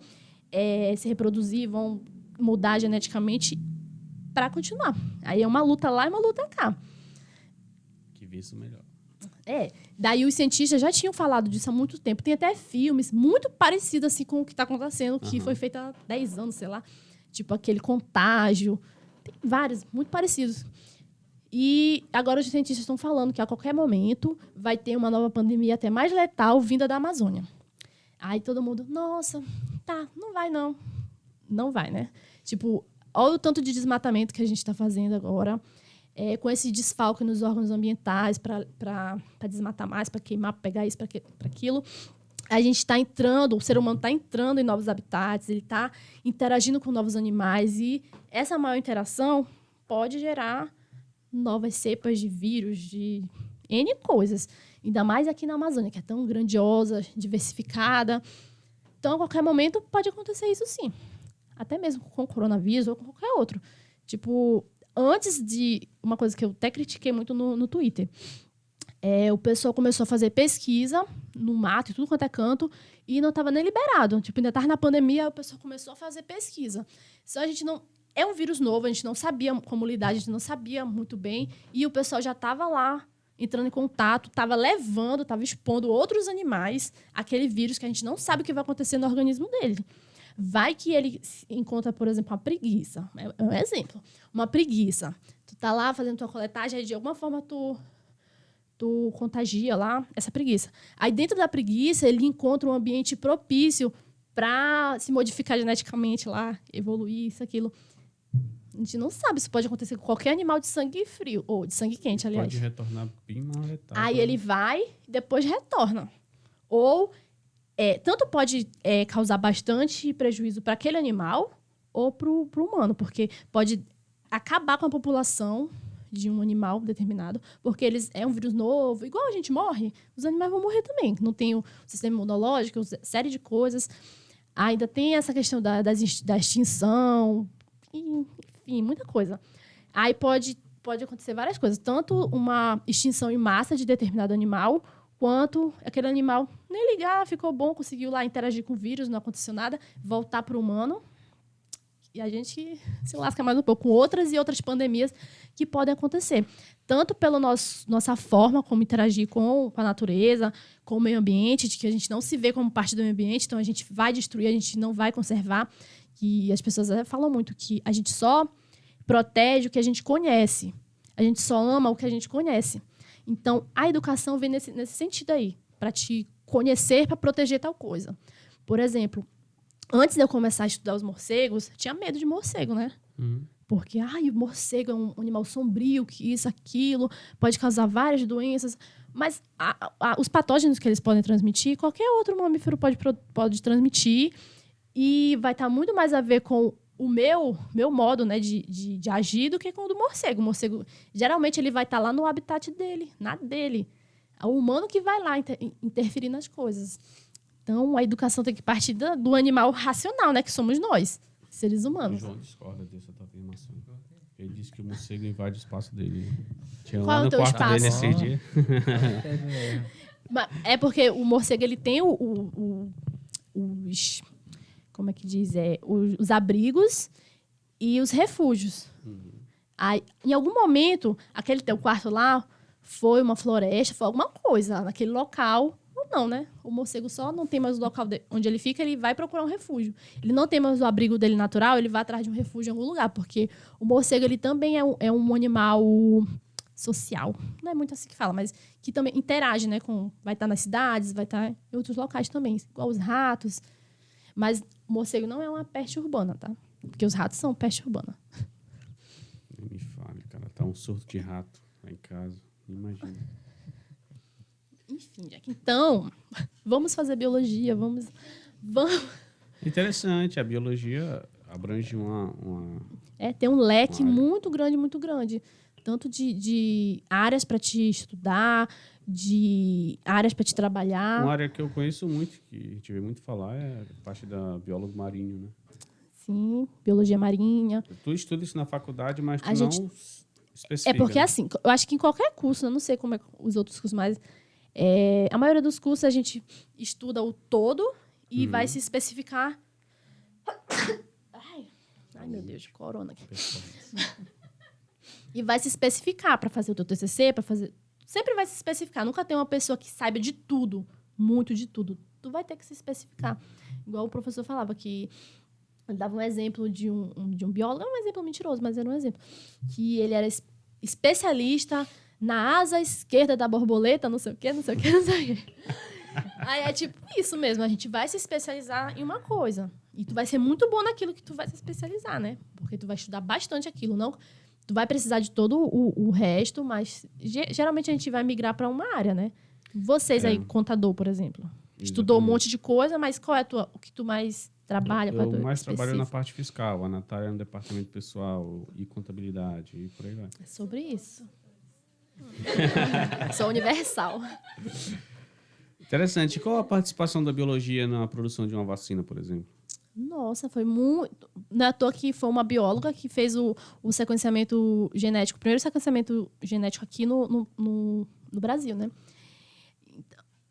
se reproduzir, vão mudar geneticamente para continuar. Aí é uma luta lá e uma luta cá. Que visto melhor. Daí os cientistas já tinham falado disso há muito tempo. Tem até filmes muito parecidos assim, com o que está acontecendo, que foi feito há 10 anos, sei lá. Tipo aquele Contágio. Tem vários, muito parecidos. E agora os cientistas estão falando que a qualquer momento vai ter uma nova pandemia até mais letal vinda da Amazônia. Aí todo mundo, nossa, não vai não. Não vai, né? Tipo, olha o tanto de desmatamento que a gente está fazendo agora, com esse desfalque nos órgãos ambientais para desmatar mais, para queimar, para pegar isso, para aquilo. A gente está entrando, o ser humano está entrando em novos habitats, ele está interagindo com novos animais e essa maior interação pode gerar novas cepas de vírus, de N coisas. Ainda mais aqui na Amazônia, que é tão grandiosa, diversificada. Então, a qualquer momento, pode acontecer isso sim. Até mesmo com o coronavírus ou com qualquer outro. Tipo, antes de... Uma coisa que eu até critiquei muito no Twitter. O pessoal começou a fazer pesquisa no mato e tudo quanto é canto e não estava nem liberado. Tipo, ainda estava na pandemia, o pessoal começou a fazer pesquisa. Só a gente não... É um vírus novo, a gente não sabia como lidar, a gente não sabia muito bem. E o pessoal já estava lá, entrando em contato, estava levando, estava expondo outros animais àquele vírus que a gente não sabe o que vai acontecer no organismo dele. Vai que ele encontra, por exemplo, uma preguiça. É um exemplo. Uma preguiça. Tu tá lá fazendo tua coletagem, aí de alguma forma tu contagia lá essa preguiça. Aí dentro da preguiça, ele encontra um ambiente propício para se modificar geneticamente lá, evoluir, isso, aquilo. A gente não sabe, isso pode acontecer com qualquer animal de sangue frio, ou de sangue quente, aliás. Pode retornar bem mais letal. Aí ele vai e depois retorna. Ou tanto pode causar bastante prejuízo para aquele animal ou para o humano, porque pode acabar com a população de um animal determinado, porque é um vírus novo, igual a gente morre, os animais vão morrer também. Não tem o sistema imunológico, série de coisas. Ainda tem essa questão da extinção, enfim, muita coisa. Aí pode acontecer várias coisas, tanto uma extinção em massa de determinado animal, quanto aquele animal nem ligar, ficou bom, conseguiu lá interagir com o vírus, não aconteceu nada, voltar para o humano. E a gente se lasca mais um pouco com outras e outras pandemias que podem acontecer. Tanto pela nossa forma como interagir com a natureza, com o meio ambiente, de que a gente não se vê como parte do meio ambiente, então a gente vai destruir, a gente não vai conservar. E as pessoas falam muito que a gente só protege o que a gente conhece. A gente só ama o que a gente conhece. Então, a educação vem nesse sentido aí, para te conhecer, para proteger tal coisa. Por exemplo, antes de eu começar a estudar os morcegos, eu tinha medo de morcego, né? Porque, o morcego é um animal sombrio, que isso, aquilo, pode causar várias doenças. Mas os patógenos que eles podem transmitir, qualquer outro mamífero pode transmitir e vai estar muito mais a ver com o meu modo, né, de agir do que com o do morcego. O morcego, geralmente, ele vai estar lá no habitat dele, na dele. É o humano que vai lá interferir nas coisas. Então, a educação tem que partir do animal racional, né, que somos nós, seres humanos. O João discorda dessa afirmação. Ele disse que o morcego invade o espaço dele. Tinha Qual lá é o no teu quarto espaço? dele esse dia. É porque o morcego, ele tem os... Como é que diz? Os abrigos e os refúgios. Aí, em algum momento, aquele teu quarto lá foi uma floresta, foi alguma coisa naquele local. Ou não, né? O morcego só não tem mais o local onde ele fica, ele vai procurar um refúgio. Ele não tem mais o abrigo dele natural, ele vai atrás de um refúgio em algum lugar, porque o morcego, ele também é um animal social. Não é muito assim que fala, mas que também interage, né? Vai estar nas cidades, vai estar em outros locais também, igual os ratos. Mas o morcego não é uma peste urbana, tá? Porque os ratos são peste urbana. Nem me fale, cara. Tá um surto de rato lá em casa. Imagina. Enfim, Jack. Então, vamos fazer biologia, vamos... Interessante. A biologia abrange uma... Tem um leque uma área muito grande, muito grande. Tanto de áreas para te estudar, de áreas para te trabalhar. Uma área que eu conheço muito, que a gente vê muito falar, é a parte da biólogo marinho, né? Sim, biologia marinha. Tu estuda isso na faculdade, mas tu não especifica. É porque, né? assim, eu acho que em qualquer curso, eu não sei como é os outros cursos, mas a maioria dos cursos a gente estuda o todo e vai se especificar... Ai, meu Deus, corona aqui. E vai se especificar para fazer o teu TCC, para fazer... Sempre vai se especificar. Nunca tem uma pessoa que saiba de tudo, muito de tudo. Tu vai ter que se especificar. Igual o professor falava que... Ele dava um exemplo de um biólogo. É um exemplo mentiroso, mas era um exemplo. Que ele era especialista na asa esquerda da borboleta, não sei o quê, não sei o quê, não sei o quê. Aí é tipo isso mesmo. A gente vai se especializar em uma coisa. E tu vai ser muito bom naquilo que tu vai se especializar, né? Porque tu vai estudar bastante aquilo. Não... Tu vai precisar de todo o resto, mas geralmente a gente vai migrar para uma área, né? Vocês aí, contador, por exemplo. Exatamente. Estudou um monte de coisa, mas qual é o que tu mais trabalha? Eu mais trabalho na parte fiscal. A Natália no departamento pessoal e contabilidade e por aí vai. É sobre isso. Sou universal. Interessante. Qual a participação da biologia na produção de uma vacina, por exemplo? Nossa, foi muito... Não é à toa que foi uma bióloga que fez o sequenciamento genético, o primeiro sequenciamento genético aqui no Brasil, né?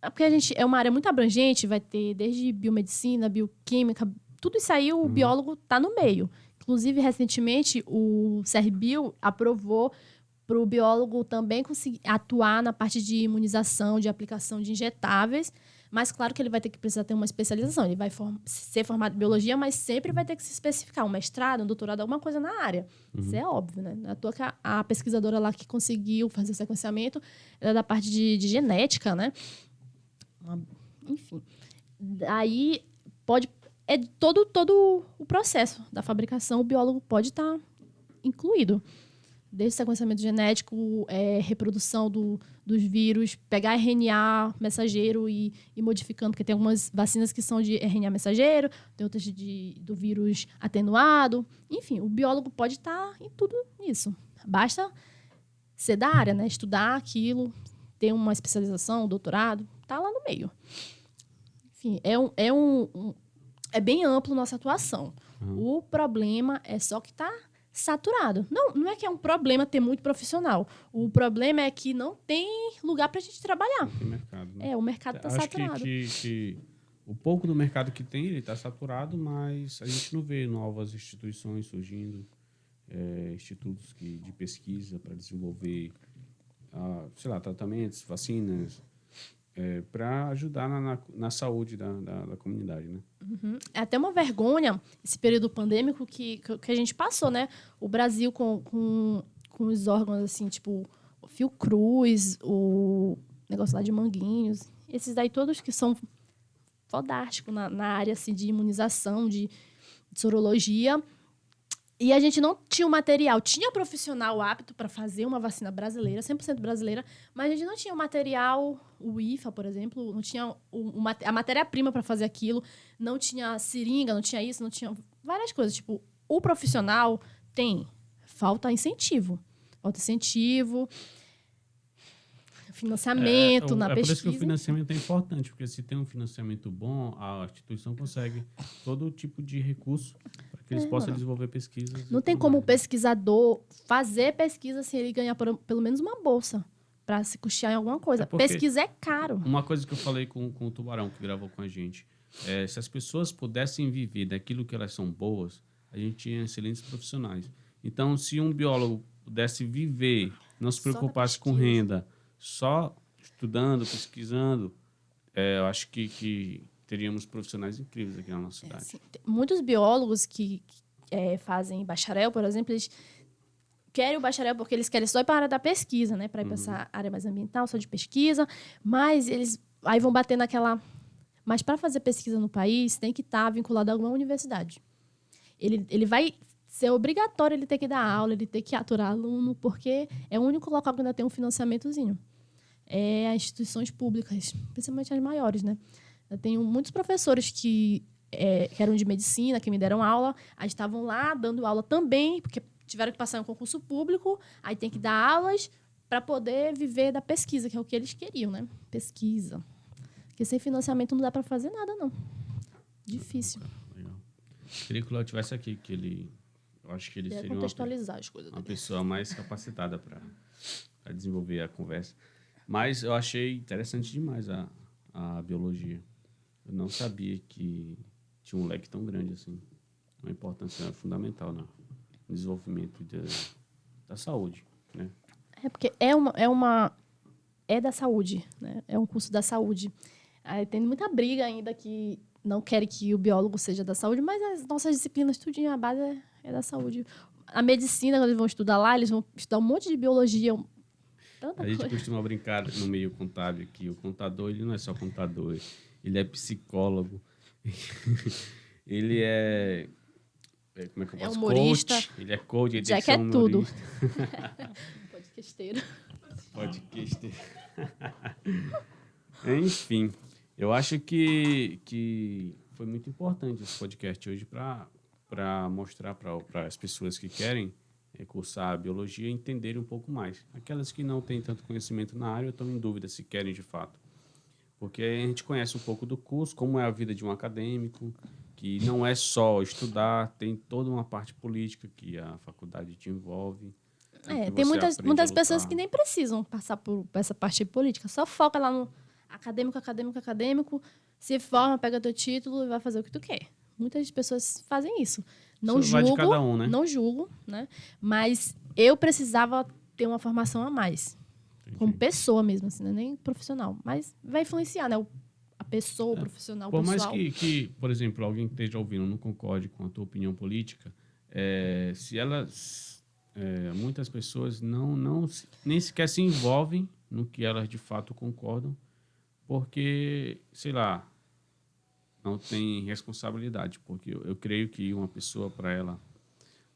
Porque a gente é uma área muito abrangente, vai ter desde biomedicina, bioquímica, tudo isso aí o biólogo está no meio. Inclusive, recentemente, o CRBio aprovou para o biólogo também conseguir atuar na parte de imunização, de aplicação de injetáveis. Mas claro que ele vai ter que precisar ter uma especialização. Ele vai ser formado em biologia, mas sempre vai ter que se especificar. Um mestrado, um doutorado, alguma coisa na área. Isso é óbvio, né? Não é à toa que a pesquisadora lá que conseguiu fazer o sequenciamento era da parte de genética, né? Enfim. Daí pode... É todo o processo da fabricação, o biólogo pode estar incluído. Desde o sequenciamento genético, reprodução dos vírus, pegar RNA mensageiro e modificando, porque tem algumas vacinas que são de RNA mensageiro, tem outras do vírus atenuado. Enfim, o biólogo pode estar em tudo isso. Basta ser da área, né? Estudar aquilo, ter uma especialização, um doutorado, tá lá no meio. Enfim, é bem amplo a nossa atuação. O problema é só que está saturado. Não é que é um problema ter muito profissional. O problema é que não tem lugar para a gente trabalhar. Não tem mercado, né? O mercado está saturado. Que o pouco do mercado que tem, ele está saturado, mas a gente não vê novas instituições surgindo, institutos de pesquisa para desenvolver, tratamentos, vacinas, para ajudar na saúde da comunidade, né? É até uma vergonha esse período pandêmico que a gente passou, né? O Brasil com os órgãos, assim, tipo o Fiocruz, o negócio lá de Manguinhos, esses daí todos que são fodásticos na área assim, de imunização, de sorologia. E a gente não tinha o material. Tinha profissional apto para fazer uma vacina brasileira, 100% brasileira, mas a gente não tinha o material, o IFA, por exemplo, não tinha a matéria-prima para fazer aquilo, não tinha seringa, não tinha isso, não tinha várias coisas. Tipo, o profissional falta incentivo. Falta incentivo, financiamento na pesquisa. É por isso que o financiamento é importante, porque se tem um financiamento bom, a instituição consegue todo tipo de recurso para que eles possam desenvolver pesquisas. Não tem como o pesquisador fazer pesquisa sem ele ganhar pelo menos uma bolsa para se custear em alguma coisa. Pesquisa é caro. Uma coisa que eu falei com o Tubarão, que gravou com a gente, se as pessoas pudessem viver daquilo que elas são boas, a gente tinha excelentes profissionais. Então, se um biólogo pudesse viver, não se preocupasse com renda, só estudando, pesquisando, eu acho que teríamos profissionais incríveis aqui na nossa cidade. Sim. Muitos biólogos que fazem bacharel, por exemplo, eles querem o bacharel porque eles querem só ir para a área da pesquisa, né? Para ir para essa área mais ambiental, só de pesquisa, mas eles aí vão bater naquela... Mas para fazer pesquisa no país, tem que estar vinculado a alguma universidade. Ele vai ser obrigatório ele ter que dar aula, ele ter que aturar aluno, porque é o único local que ainda tem um financiamentozinho. É as instituições públicas, principalmente as maiores, né? Eu tenho muitos professores que eram de medicina, que me deram aula, aí estavam lá dando aula também, porque tiveram que passar em um concurso público, aí tem que dar aulas para poder viver da pesquisa, que é o que eles queriam, né? Pesquisa. Porque sem financiamento não dá para fazer nada, não. Difícil. Legal. Queria que o Léo estivesse aqui, que eu acho que ele seria contextualizar as coisas uma pessoa mais capacitada para desenvolver a conversa. Mas eu achei interessante demais a biologia. Eu não sabia que tinha um leque tão grande assim. Uma importância fundamental no desenvolvimento da saúde, né? Porque é da saúde, né? É um curso da saúde. Aí tem muita briga ainda que não querem que o biólogo seja da saúde, mas as nossas disciplinas, tudinho, a base é da saúde. A medicina, quando eles vão estudar lá, eles vão estudar um monte de biologia, a gente costuma brincar no meio contábil que o contador, ele não é só contador, ele é psicólogo, ele como é que eu posso? Humorista. Coach, ele é coach, ele já tem que ser é tudo. Podcasteiro. Enfim, eu acho que foi muito importante esse podcast hoje para mostrar para as pessoas que querem cursar a biologia entenderem um pouco mais. Aquelas que não têm tanto conhecimento na área estão em dúvida se querem de fato. Porque a gente conhece um pouco do curso, como é a vida de um acadêmico, que não é só estudar, tem toda uma parte política que a faculdade te envolve. Tem muitas pessoas que nem precisam passar por essa parte política, só foca lá no acadêmico, se forma, pega teu título e vai fazer o que tu quer. Muitas pessoas fazem isso. Não julgo, vai de cada um, né? Não julgo, né? Mas eu precisava ter uma formação a mais. Entendi. Como pessoa mesmo, assim, né? Nem profissional. Mas vai influenciar, né? A pessoa, o profissional, o pessoal. Por mais que, por exemplo, alguém que esteja ouvindo não concorde com a tua opinião política, se elas... muitas pessoas nem sequer se envolvem no que elas de fato concordam, porque, sei lá, não tem responsabilidade. Porque eu creio que uma pessoa, para ela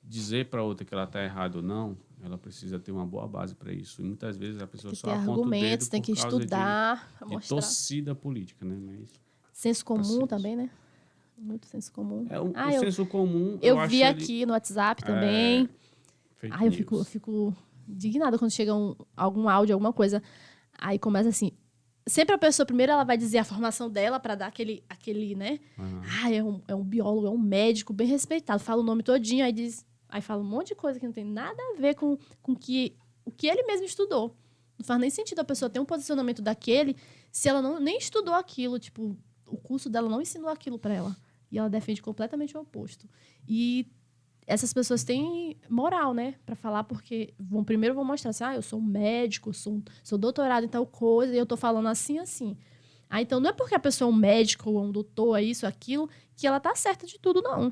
dizer para outra que ela está errada ou não, ela precisa ter uma boa base para isso. E muitas vezes a pessoa só aponta o dedo tem que estudar, de torcida política, né? Mas senso comum também, né? Muito senso comum. O senso comum... Eu vi aqui no WhatsApp também. Eu fico indignada quando chega algum áudio, alguma coisa. Aí começa assim... Sempre a pessoa, primeiro, ela vai dizer a formação dela para dar aquele né? É um biólogo, é um médico bem respeitado. Fala o nome todinho, aí fala um monte de coisa que não tem nada a ver com o que ele mesmo estudou. Não faz nem sentido a pessoa ter um posicionamento daquele se ela nem estudou aquilo. Tipo, o curso dela não ensinou aquilo para ela. E ela defende completamente o oposto. E essas pessoas têm moral, né? Para falar, porque primeiro vão mostrar assim, eu sou um médico, sou doutorado em tal coisa, e eu tô falando assim. Então, não é porque a pessoa é um médico ou um doutor, é isso, aquilo, que ela tá certa de tudo, não.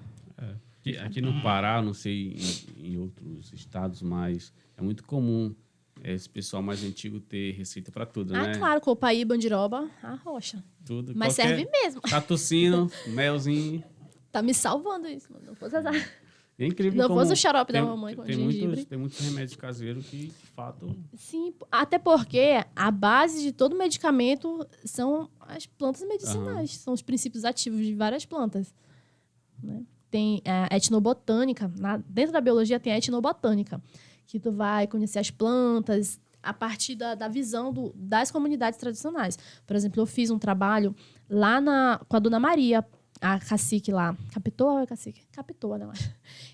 Aqui no Pará, não sei em outros estados, mas é muito comum esse pessoal mais antigo ter receita para tudo, né? Claro, copaí, bandiroba, a rocha. Tudo. Mas serve mesmo. Catucino, melzinho. Tá me salvando isso, mano. Não fosse azar. É incrível Não como fosse o xarope da tem- mamãe com tem gengibre. tem muitos remédios caseiros que, de fato... Sim, até porque a base de todo medicamento são as plantas medicinais, são os princípios ativos de várias plantas. Né? Tem a etnobotânica, dentro da biologia tem a etnobotânica, que tu vai conhecer as plantas a partir da visão das comunidades tradicionais. Por exemplo, eu fiz um trabalho lá com a Dona Maria, a cacique lá. Capitoa ou é cacique? Capitoa, né?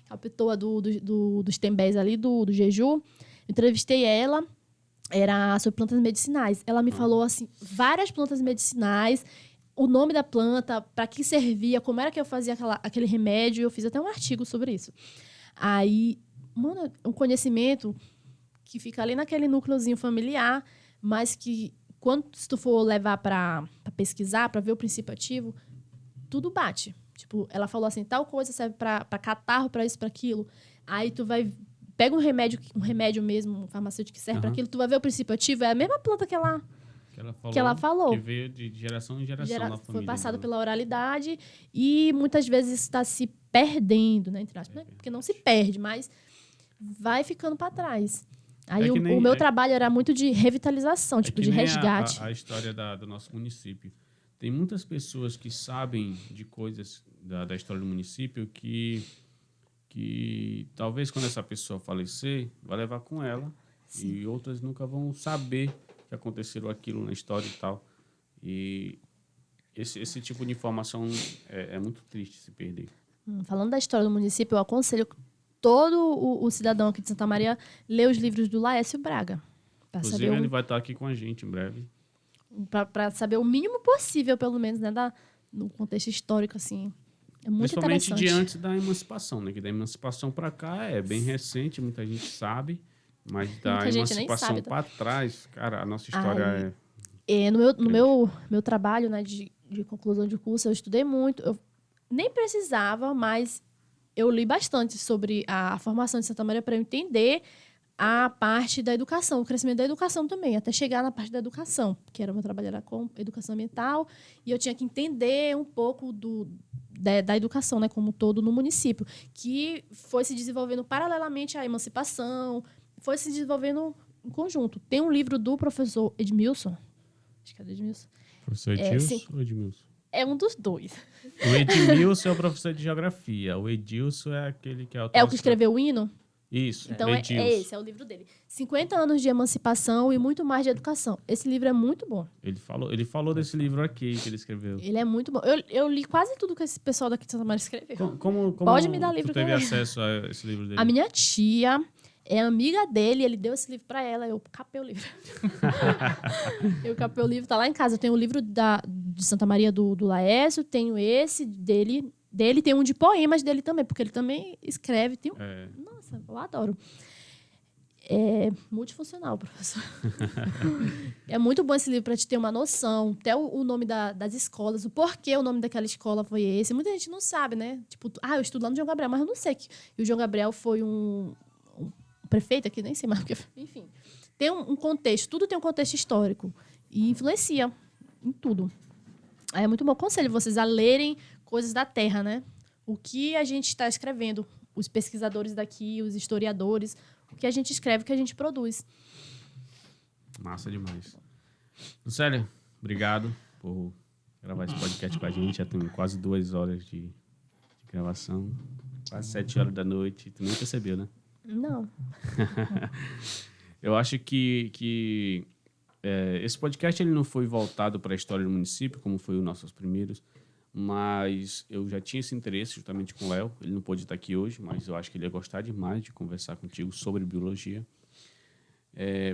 Capitoa dos Tembés ali, do Jeju. Entrevistei ela, era sobre plantas medicinais. Ela me falou, assim, várias plantas medicinais, o nome da planta, para que servia, como era que eu fazia aquele remédio. Eu fiz até um artigo sobre isso. Aí, mano, um conhecimento que fica ali naquele núcleozinho familiar, mas que, se tu for levar para pesquisar, para ver o princípio ativo, tudo bate. Tipo, ela falou assim, tal coisa serve para catarro, para isso, para aquilo. Aí tu pega um remédio mesmo, um farmacêutico que serve para aquilo, tu vai ver o princípio ativo, é a mesma planta que ela falou. Que veio de geração em geração na família. Foi passado pela oralidade e muitas vezes isso está se perdendo, né? Porque não se perde, mas vai ficando para trás. Aí o meu trabalho era muito de revitalização, tipo, de resgate. A história do nosso município. Tem muitas pessoas que sabem de coisas da história do município que talvez quando essa pessoa falecer, vai levar com ela. Sim. E outras nunca vão saber que aconteceu aquilo na história e tal. E esse tipo de informação é muito triste se perder. Falando da história do município, eu aconselho todo o cidadão aqui de Santa Maria ler os livros do Laércio Braga. Inclusive, ele vai estar aqui com a gente em breve. Para saber o mínimo possível, pelo menos, né, no contexto histórico, assim. É muito principalmente interessante. diante da emancipação, né? Que da emancipação para cá é bem recente, muita gente sabe, mas da emancipação para trás, cara, a nossa história no meu trabalho, né, de conclusão de curso, eu estudei muito. Eu nem precisava, mas eu li bastante sobre a formação de Santa Maria para eu entender a parte da educação, o crescimento da educação também, até chegar na parte da educação, que era o meu trabalho era com educação ambiental, e eu tinha que entender um pouco da educação, né, como um todo no município, que foi se desenvolvendo paralelamente à emancipação, foi se desenvolvendo em conjunto. Tem um livro do professor Edmilson, acho que é do Edmilson. Professor Edilson ou Edmilson? É um dos dois. O Edmilson é o professor de geografia, o Edilson é aquele que é o... É o que escreveu o hino? Isso, então esse é o livro dele. 50 anos de emancipação e muito mais de educação. Esse livro é muito bom. Ele falou desse livro aqui que ele escreveu. Ele é muito bom. Eu li quase tudo que esse pessoal daqui de Santa Maria escreveu. Como Pode me dar livro tu teve acesso a esse livro dele? A minha tia é amiga dele, ele deu esse livro pra ela, eu capei o livro. Eu capei o livro, tá lá em casa. Eu tenho o livro de Santa Maria do Laércio, tenho esse dele, tem um de poemas dele também, porque ele também escreve. Nossa, eu adoro. É multifuncional, professor. É muito bom esse livro para te ter uma noção, até o nome das escolas, o porquê o nome daquela escola foi esse. Muita gente não sabe, né? Tipo, eu estudo lá no João Gabriel, mas eu não sei que o João Gabriel foi um prefeito aqui, nem sei mais. Enfim, tem um contexto, tudo tem um contexto histórico e influencia em tudo. Aí é muito bom. Aconselho vocês a lerem coisas da terra, né? O que a gente está escrevendo, os pesquisadores daqui, os historiadores, o que a gente escreve, o que a gente produz. Massa demais. Lucélia, obrigado por gravar esse podcast com a gente. Já tem quase 2 horas de gravação, quase 7 horas da noite. Tu nem percebeu, né? Não. Eu acho que esse podcast ele não foi voltado para a história do município, como foi os nossos primeiros, mas eu já tinha esse interesse justamente com o Léo. Ele não pôde estar aqui hoje, mas eu acho que ele ia gostar demais de conversar contigo sobre biologia.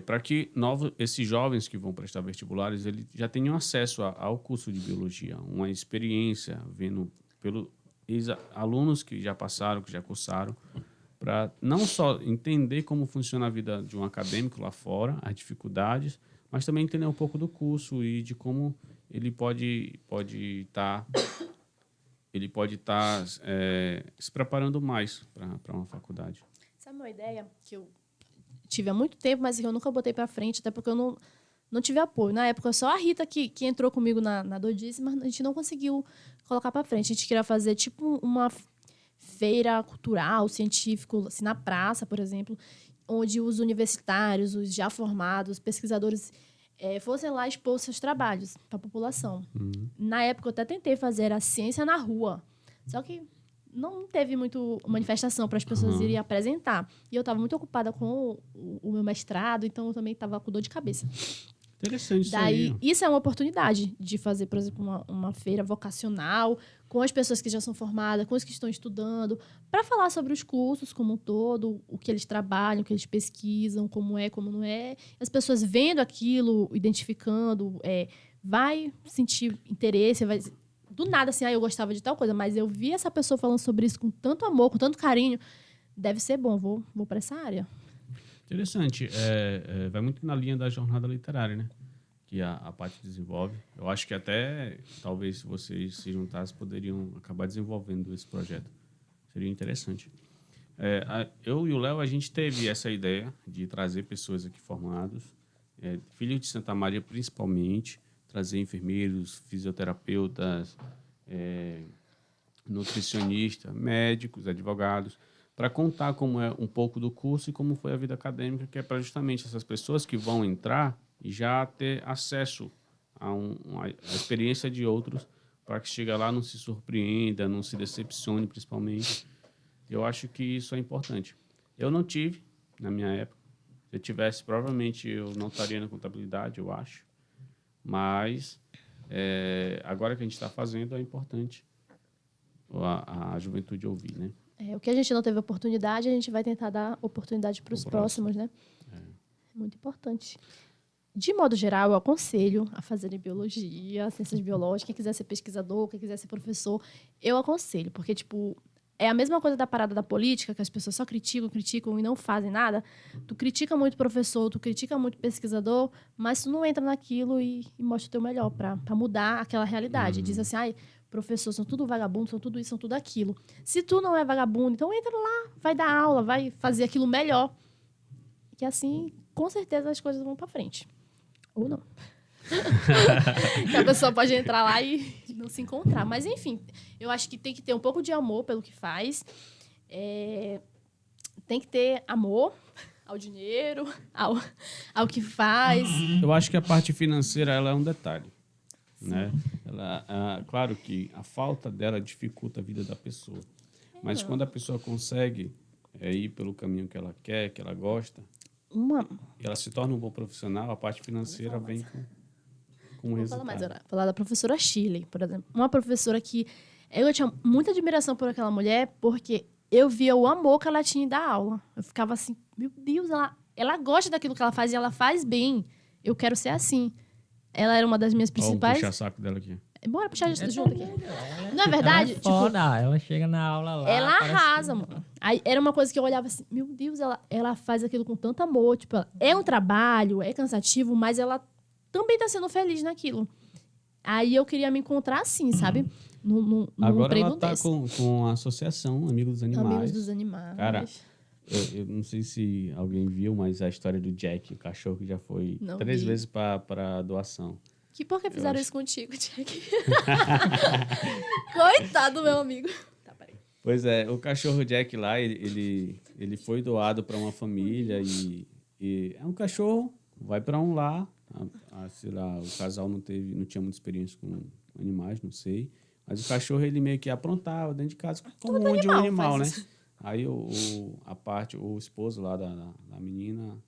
Para que esses jovens que vão prestar vestibulares eles já tenham acesso ao curso de biologia, uma experiência, vendo pelos alunos que já passaram, que já cursaram, para não só entender como funciona a vida de um acadêmico lá fora, as dificuldades, mas também entender um pouco do curso e de como ele pode estar se preparando mais para uma faculdade. Sabe uma ideia que eu tive há muito tempo, mas que eu nunca botei para frente, até porque eu não tive apoio. Na época, só a Rita que entrou comigo na Doidice, mas a gente não conseguiu colocar para frente. A gente queria fazer tipo uma feira cultural, científico, assim, na praça, por exemplo, onde os universitários, os já formados, pesquisadores fossem lá expor seus trabalhos para a população. Na época, eu até tentei fazer a ciência na rua, só que não teve muito manifestação para as pessoas irem apresentar. E eu estava muito ocupada com o meu mestrado, então eu também estava com dor de cabeça. Interessante isso Daí, aí. isso é uma oportunidade de fazer, por exemplo, uma feira vocacional com as pessoas que já são formadas, com os que estão estudando, para falar sobre os cursos como um todo, o que eles trabalham, o que eles pesquisam, como é, como não é. As pessoas vendo aquilo, identificando, vai sentir interesse, vai... Do nada, assim, eu gostava de tal coisa, mas eu vi essa pessoa falando sobre isso com tanto amor, com tanto carinho, deve ser bom, vou para essa área. Interessante. Vai muito na linha da jornada literária, né? Que a parte desenvolve. Eu acho que até, talvez, se vocês se juntassem, poderiam acabar desenvolvendo esse projeto. Seria interessante. Eu e o Léo, a gente teve essa ideia de trazer pessoas aqui formadas, filhos de Santa Maria principalmente, trazer enfermeiros, fisioterapeutas, nutricionistas, médicos, advogados, para contar como é um pouco do curso e como foi a vida acadêmica, que é para justamente essas pessoas que vão entrar e já ter acesso a experiência de outros, para que chegue lá não se surpreenda, não se decepcione, principalmente. Eu acho que isso é importante. Eu não tive, na minha época. Se eu tivesse, provavelmente eu não estaria na contabilidade, eu acho. Mas, agora que a gente está fazendo, é importante a juventude ouvir, né? O que a gente não teve oportunidade, a gente vai tentar dar oportunidade para os próximos, né? É muito importante. De modo geral, eu aconselho a fazerem biologia, ciências biológicas. Quem quiser ser pesquisador, quem quiser ser professor, eu aconselho. Porque, tipo, é a mesma coisa da parada da política, que as pessoas só criticam e não fazem nada. Tu critica muito professor, tu critica muito pesquisador, mas tu não entra naquilo e mostra o teu melhor para mudar aquela realidade. Diz assim, professor, são tudo vagabundo, são tudo isso, são tudo aquilo. Se tu não é vagabundo, então entra lá, vai dar aula, vai fazer aquilo melhor. Que assim, com certeza, as coisas vão para frente. Ou não. Que a pessoa pode entrar lá e não se encontrar. Mas, enfim, eu acho que tem que ter um pouco de amor pelo que faz. Tem que ter amor ao dinheiro, ao que faz. Eu acho que a parte financeira ela é um detalhe. Né? Claro que a falta dela dificulta a vida da pessoa. Mas quando a pessoa consegue ir pelo caminho que ela quer, que ela gosta, e ela se torna um bom profissional, a parte financeira vem com resultado. Vou falar da professora Shirley, por exemplo. Uma professora que eu tinha muita admiração por aquela mulher, porque eu via o amor que ela tinha em dar aula. Eu ficava assim, meu Deus, ela gosta daquilo que ela faz e ela faz bem. Eu quero ser assim. Ela era uma das minhas principais... Vamos puxar saco dela aqui. Bora puxar junto aqui. Não é verdade? Ela é foda, ela chega na aula lá... Ela arrasa, mano. Aí era uma coisa que eu olhava assim, meu Deus, ela faz aquilo com tanto amor. Tipo, é um trabalho, é cansativo, mas ela também tá sendo feliz naquilo. Aí eu queria me encontrar assim, sabe? Num Agora emprego ela tá desse. com a associação Amigos dos Animais. Amigos dos Animais. Cara, eu não sei se alguém viu, mas a história do Jack, o cachorro que já foi 3 vezes para doação. Por que fizeram isso contigo, Jack? Coitado do meu amigo. Tá, peraí. Pois é, o cachorro Jack lá, ele foi doado para uma família e é um cachorro, vai para um lar, sei lá, o casal não tinha muita experiência com animais, não sei, mas o cachorro ele meio que aprontava dentro de casa como de um animal, né? Aí o esposo lá da menina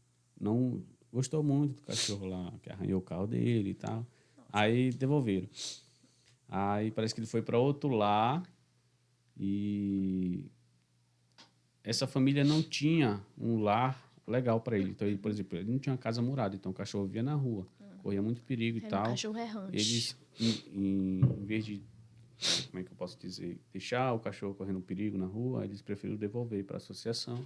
não gostou muito do cachorro lá, que arranhou o carro dele e tal. Aí devolveram. Aí parece que ele foi para outro lar e essa família não tinha um lar legal para ele. Então, ele, por exemplo, ele não tinha uma casa murada, então o cachorro vivia na rua, corria muito perigo e tal. Um cachorro errante. Eles, em vez de, como é que eu posso dizer, deixar o cachorro correndo perigo na rua, eles preferiram devolver para a associação.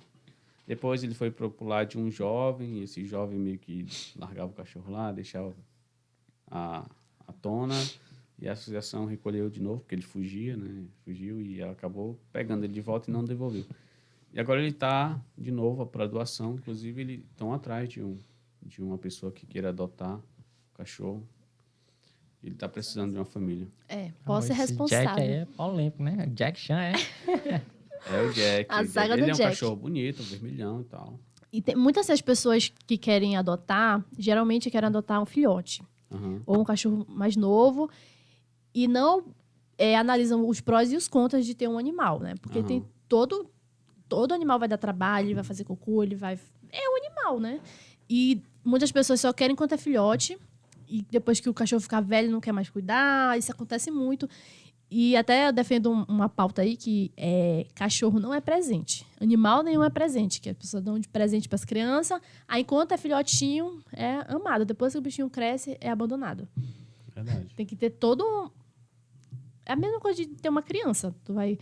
Depois ele foi para o lar de um jovem, e esse jovem meio que largava o cachorro lá, deixava à tona, e a associação recolheu de novo, porque ele fugia, né? Fugiu e ela acabou pegando ele de volta e não devolveu. E agora ele está de novo para doação, inclusive eles estão atrás de uma pessoa que queira adotar o cachorro. Ele está precisando de uma família. Posso ser responsável. Jack aí é polêmico, né? Jack Chan é... É o Jack. A saga ele do é um Jack. cachorro bonito, vermelhão e tal. E tem, muitas das pessoas que querem adotar, geralmente querem adotar um filhote. Uhum. Ou um cachorro mais novo. E não analisam os prós e os contras de ter um animal, né? Porque tem todo animal vai dar trabalho, ele vai fazer cocô, ele vai... É um animal, né? E muitas pessoas só querem quando é filhote. E depois que o cachorro ficar velho, não quer mais cuidar. Isso acontece muito. E até eu defendo uma pauta aí que cachorro não é presente. Animal nenhum é presente. Que as pessoas dão de presente para as crianças. Aí, enquanto é filhotinho, é amado. Depois que o bichinho cresce, é abandonado. Verdade. Tem que ter todo... É a mesma coisa de ter uma criança. Tu vai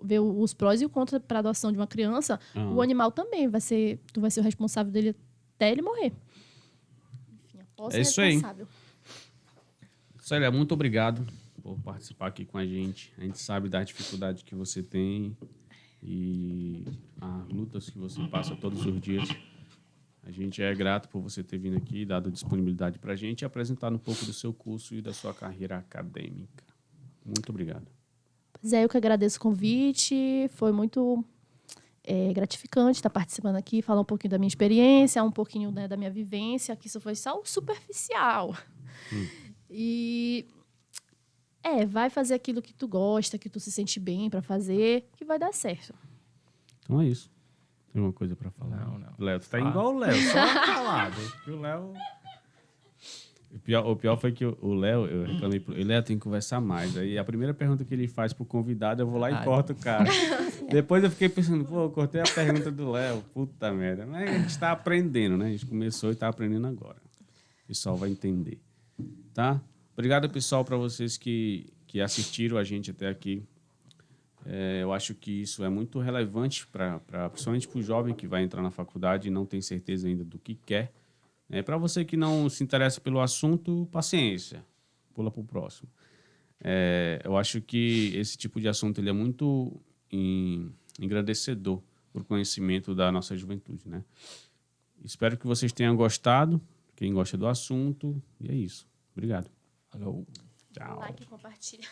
ver os prós e os contras para adoção de uma criança. O animal também vai ser... Tu vai ser o responsável dele até ele morrer. Enfim, É isso aí. responsável. Célia, muito obrigado por participar aqui com a gente. A gente sabe da dificuldade que você tem e as lutas que você passa todos os dias. A gente é grato por você ter vindo aqui, dado disponibilidade para a gente e apresentar um pouco do seu curso e da sua carreira acadêmica. Muito obrigado. Pois é, eu que agradeço o convite. Foi muito gratificante estar participando aqui, falar um pouquinho da minha experiência, um pouquinho, né, da minha vivência, que isso foi só o superficial. E vai fazer aquilo que tu gosta, que tu se sente bem para fazer, que vai dar certo. Então é isso. Tem uma coisa para falar? Não. Léo, tu tá igual o Léo, só calado. Porque o Léo... O pior foi que o Léo, eu reclamei pro ele, Léo, tem que conversar mais. Aí a primeira pergunta que ele faz pro convidado, eu vou lá e corto o cara. Depois eu fiquei pensando, pô, eu cortei a pergunta do Léo, puta merda. Mas a gente tá aprendendo, né? A gente começou e tá aprendendo agora. O pessoal vai entender, tá? Obrigado, pessoal, para vocês que assistiram a gente até aqui. Eu acho que isso é muito relevante, principalmente para o jovem que vai entrar na faculdade e não tem certeza ainda do que quer. Para você que não se interessa pelo assunto, paciência, pula para o próximo. Eu acho que esse tipo de assunto ele é muito engrandecedor para o conhecimento da nossa juventude, né? Espero que vocês tenham gostado, quem gosta do assunto, e é isso. Obrigado. Alô. Tchau. Like e compartilha.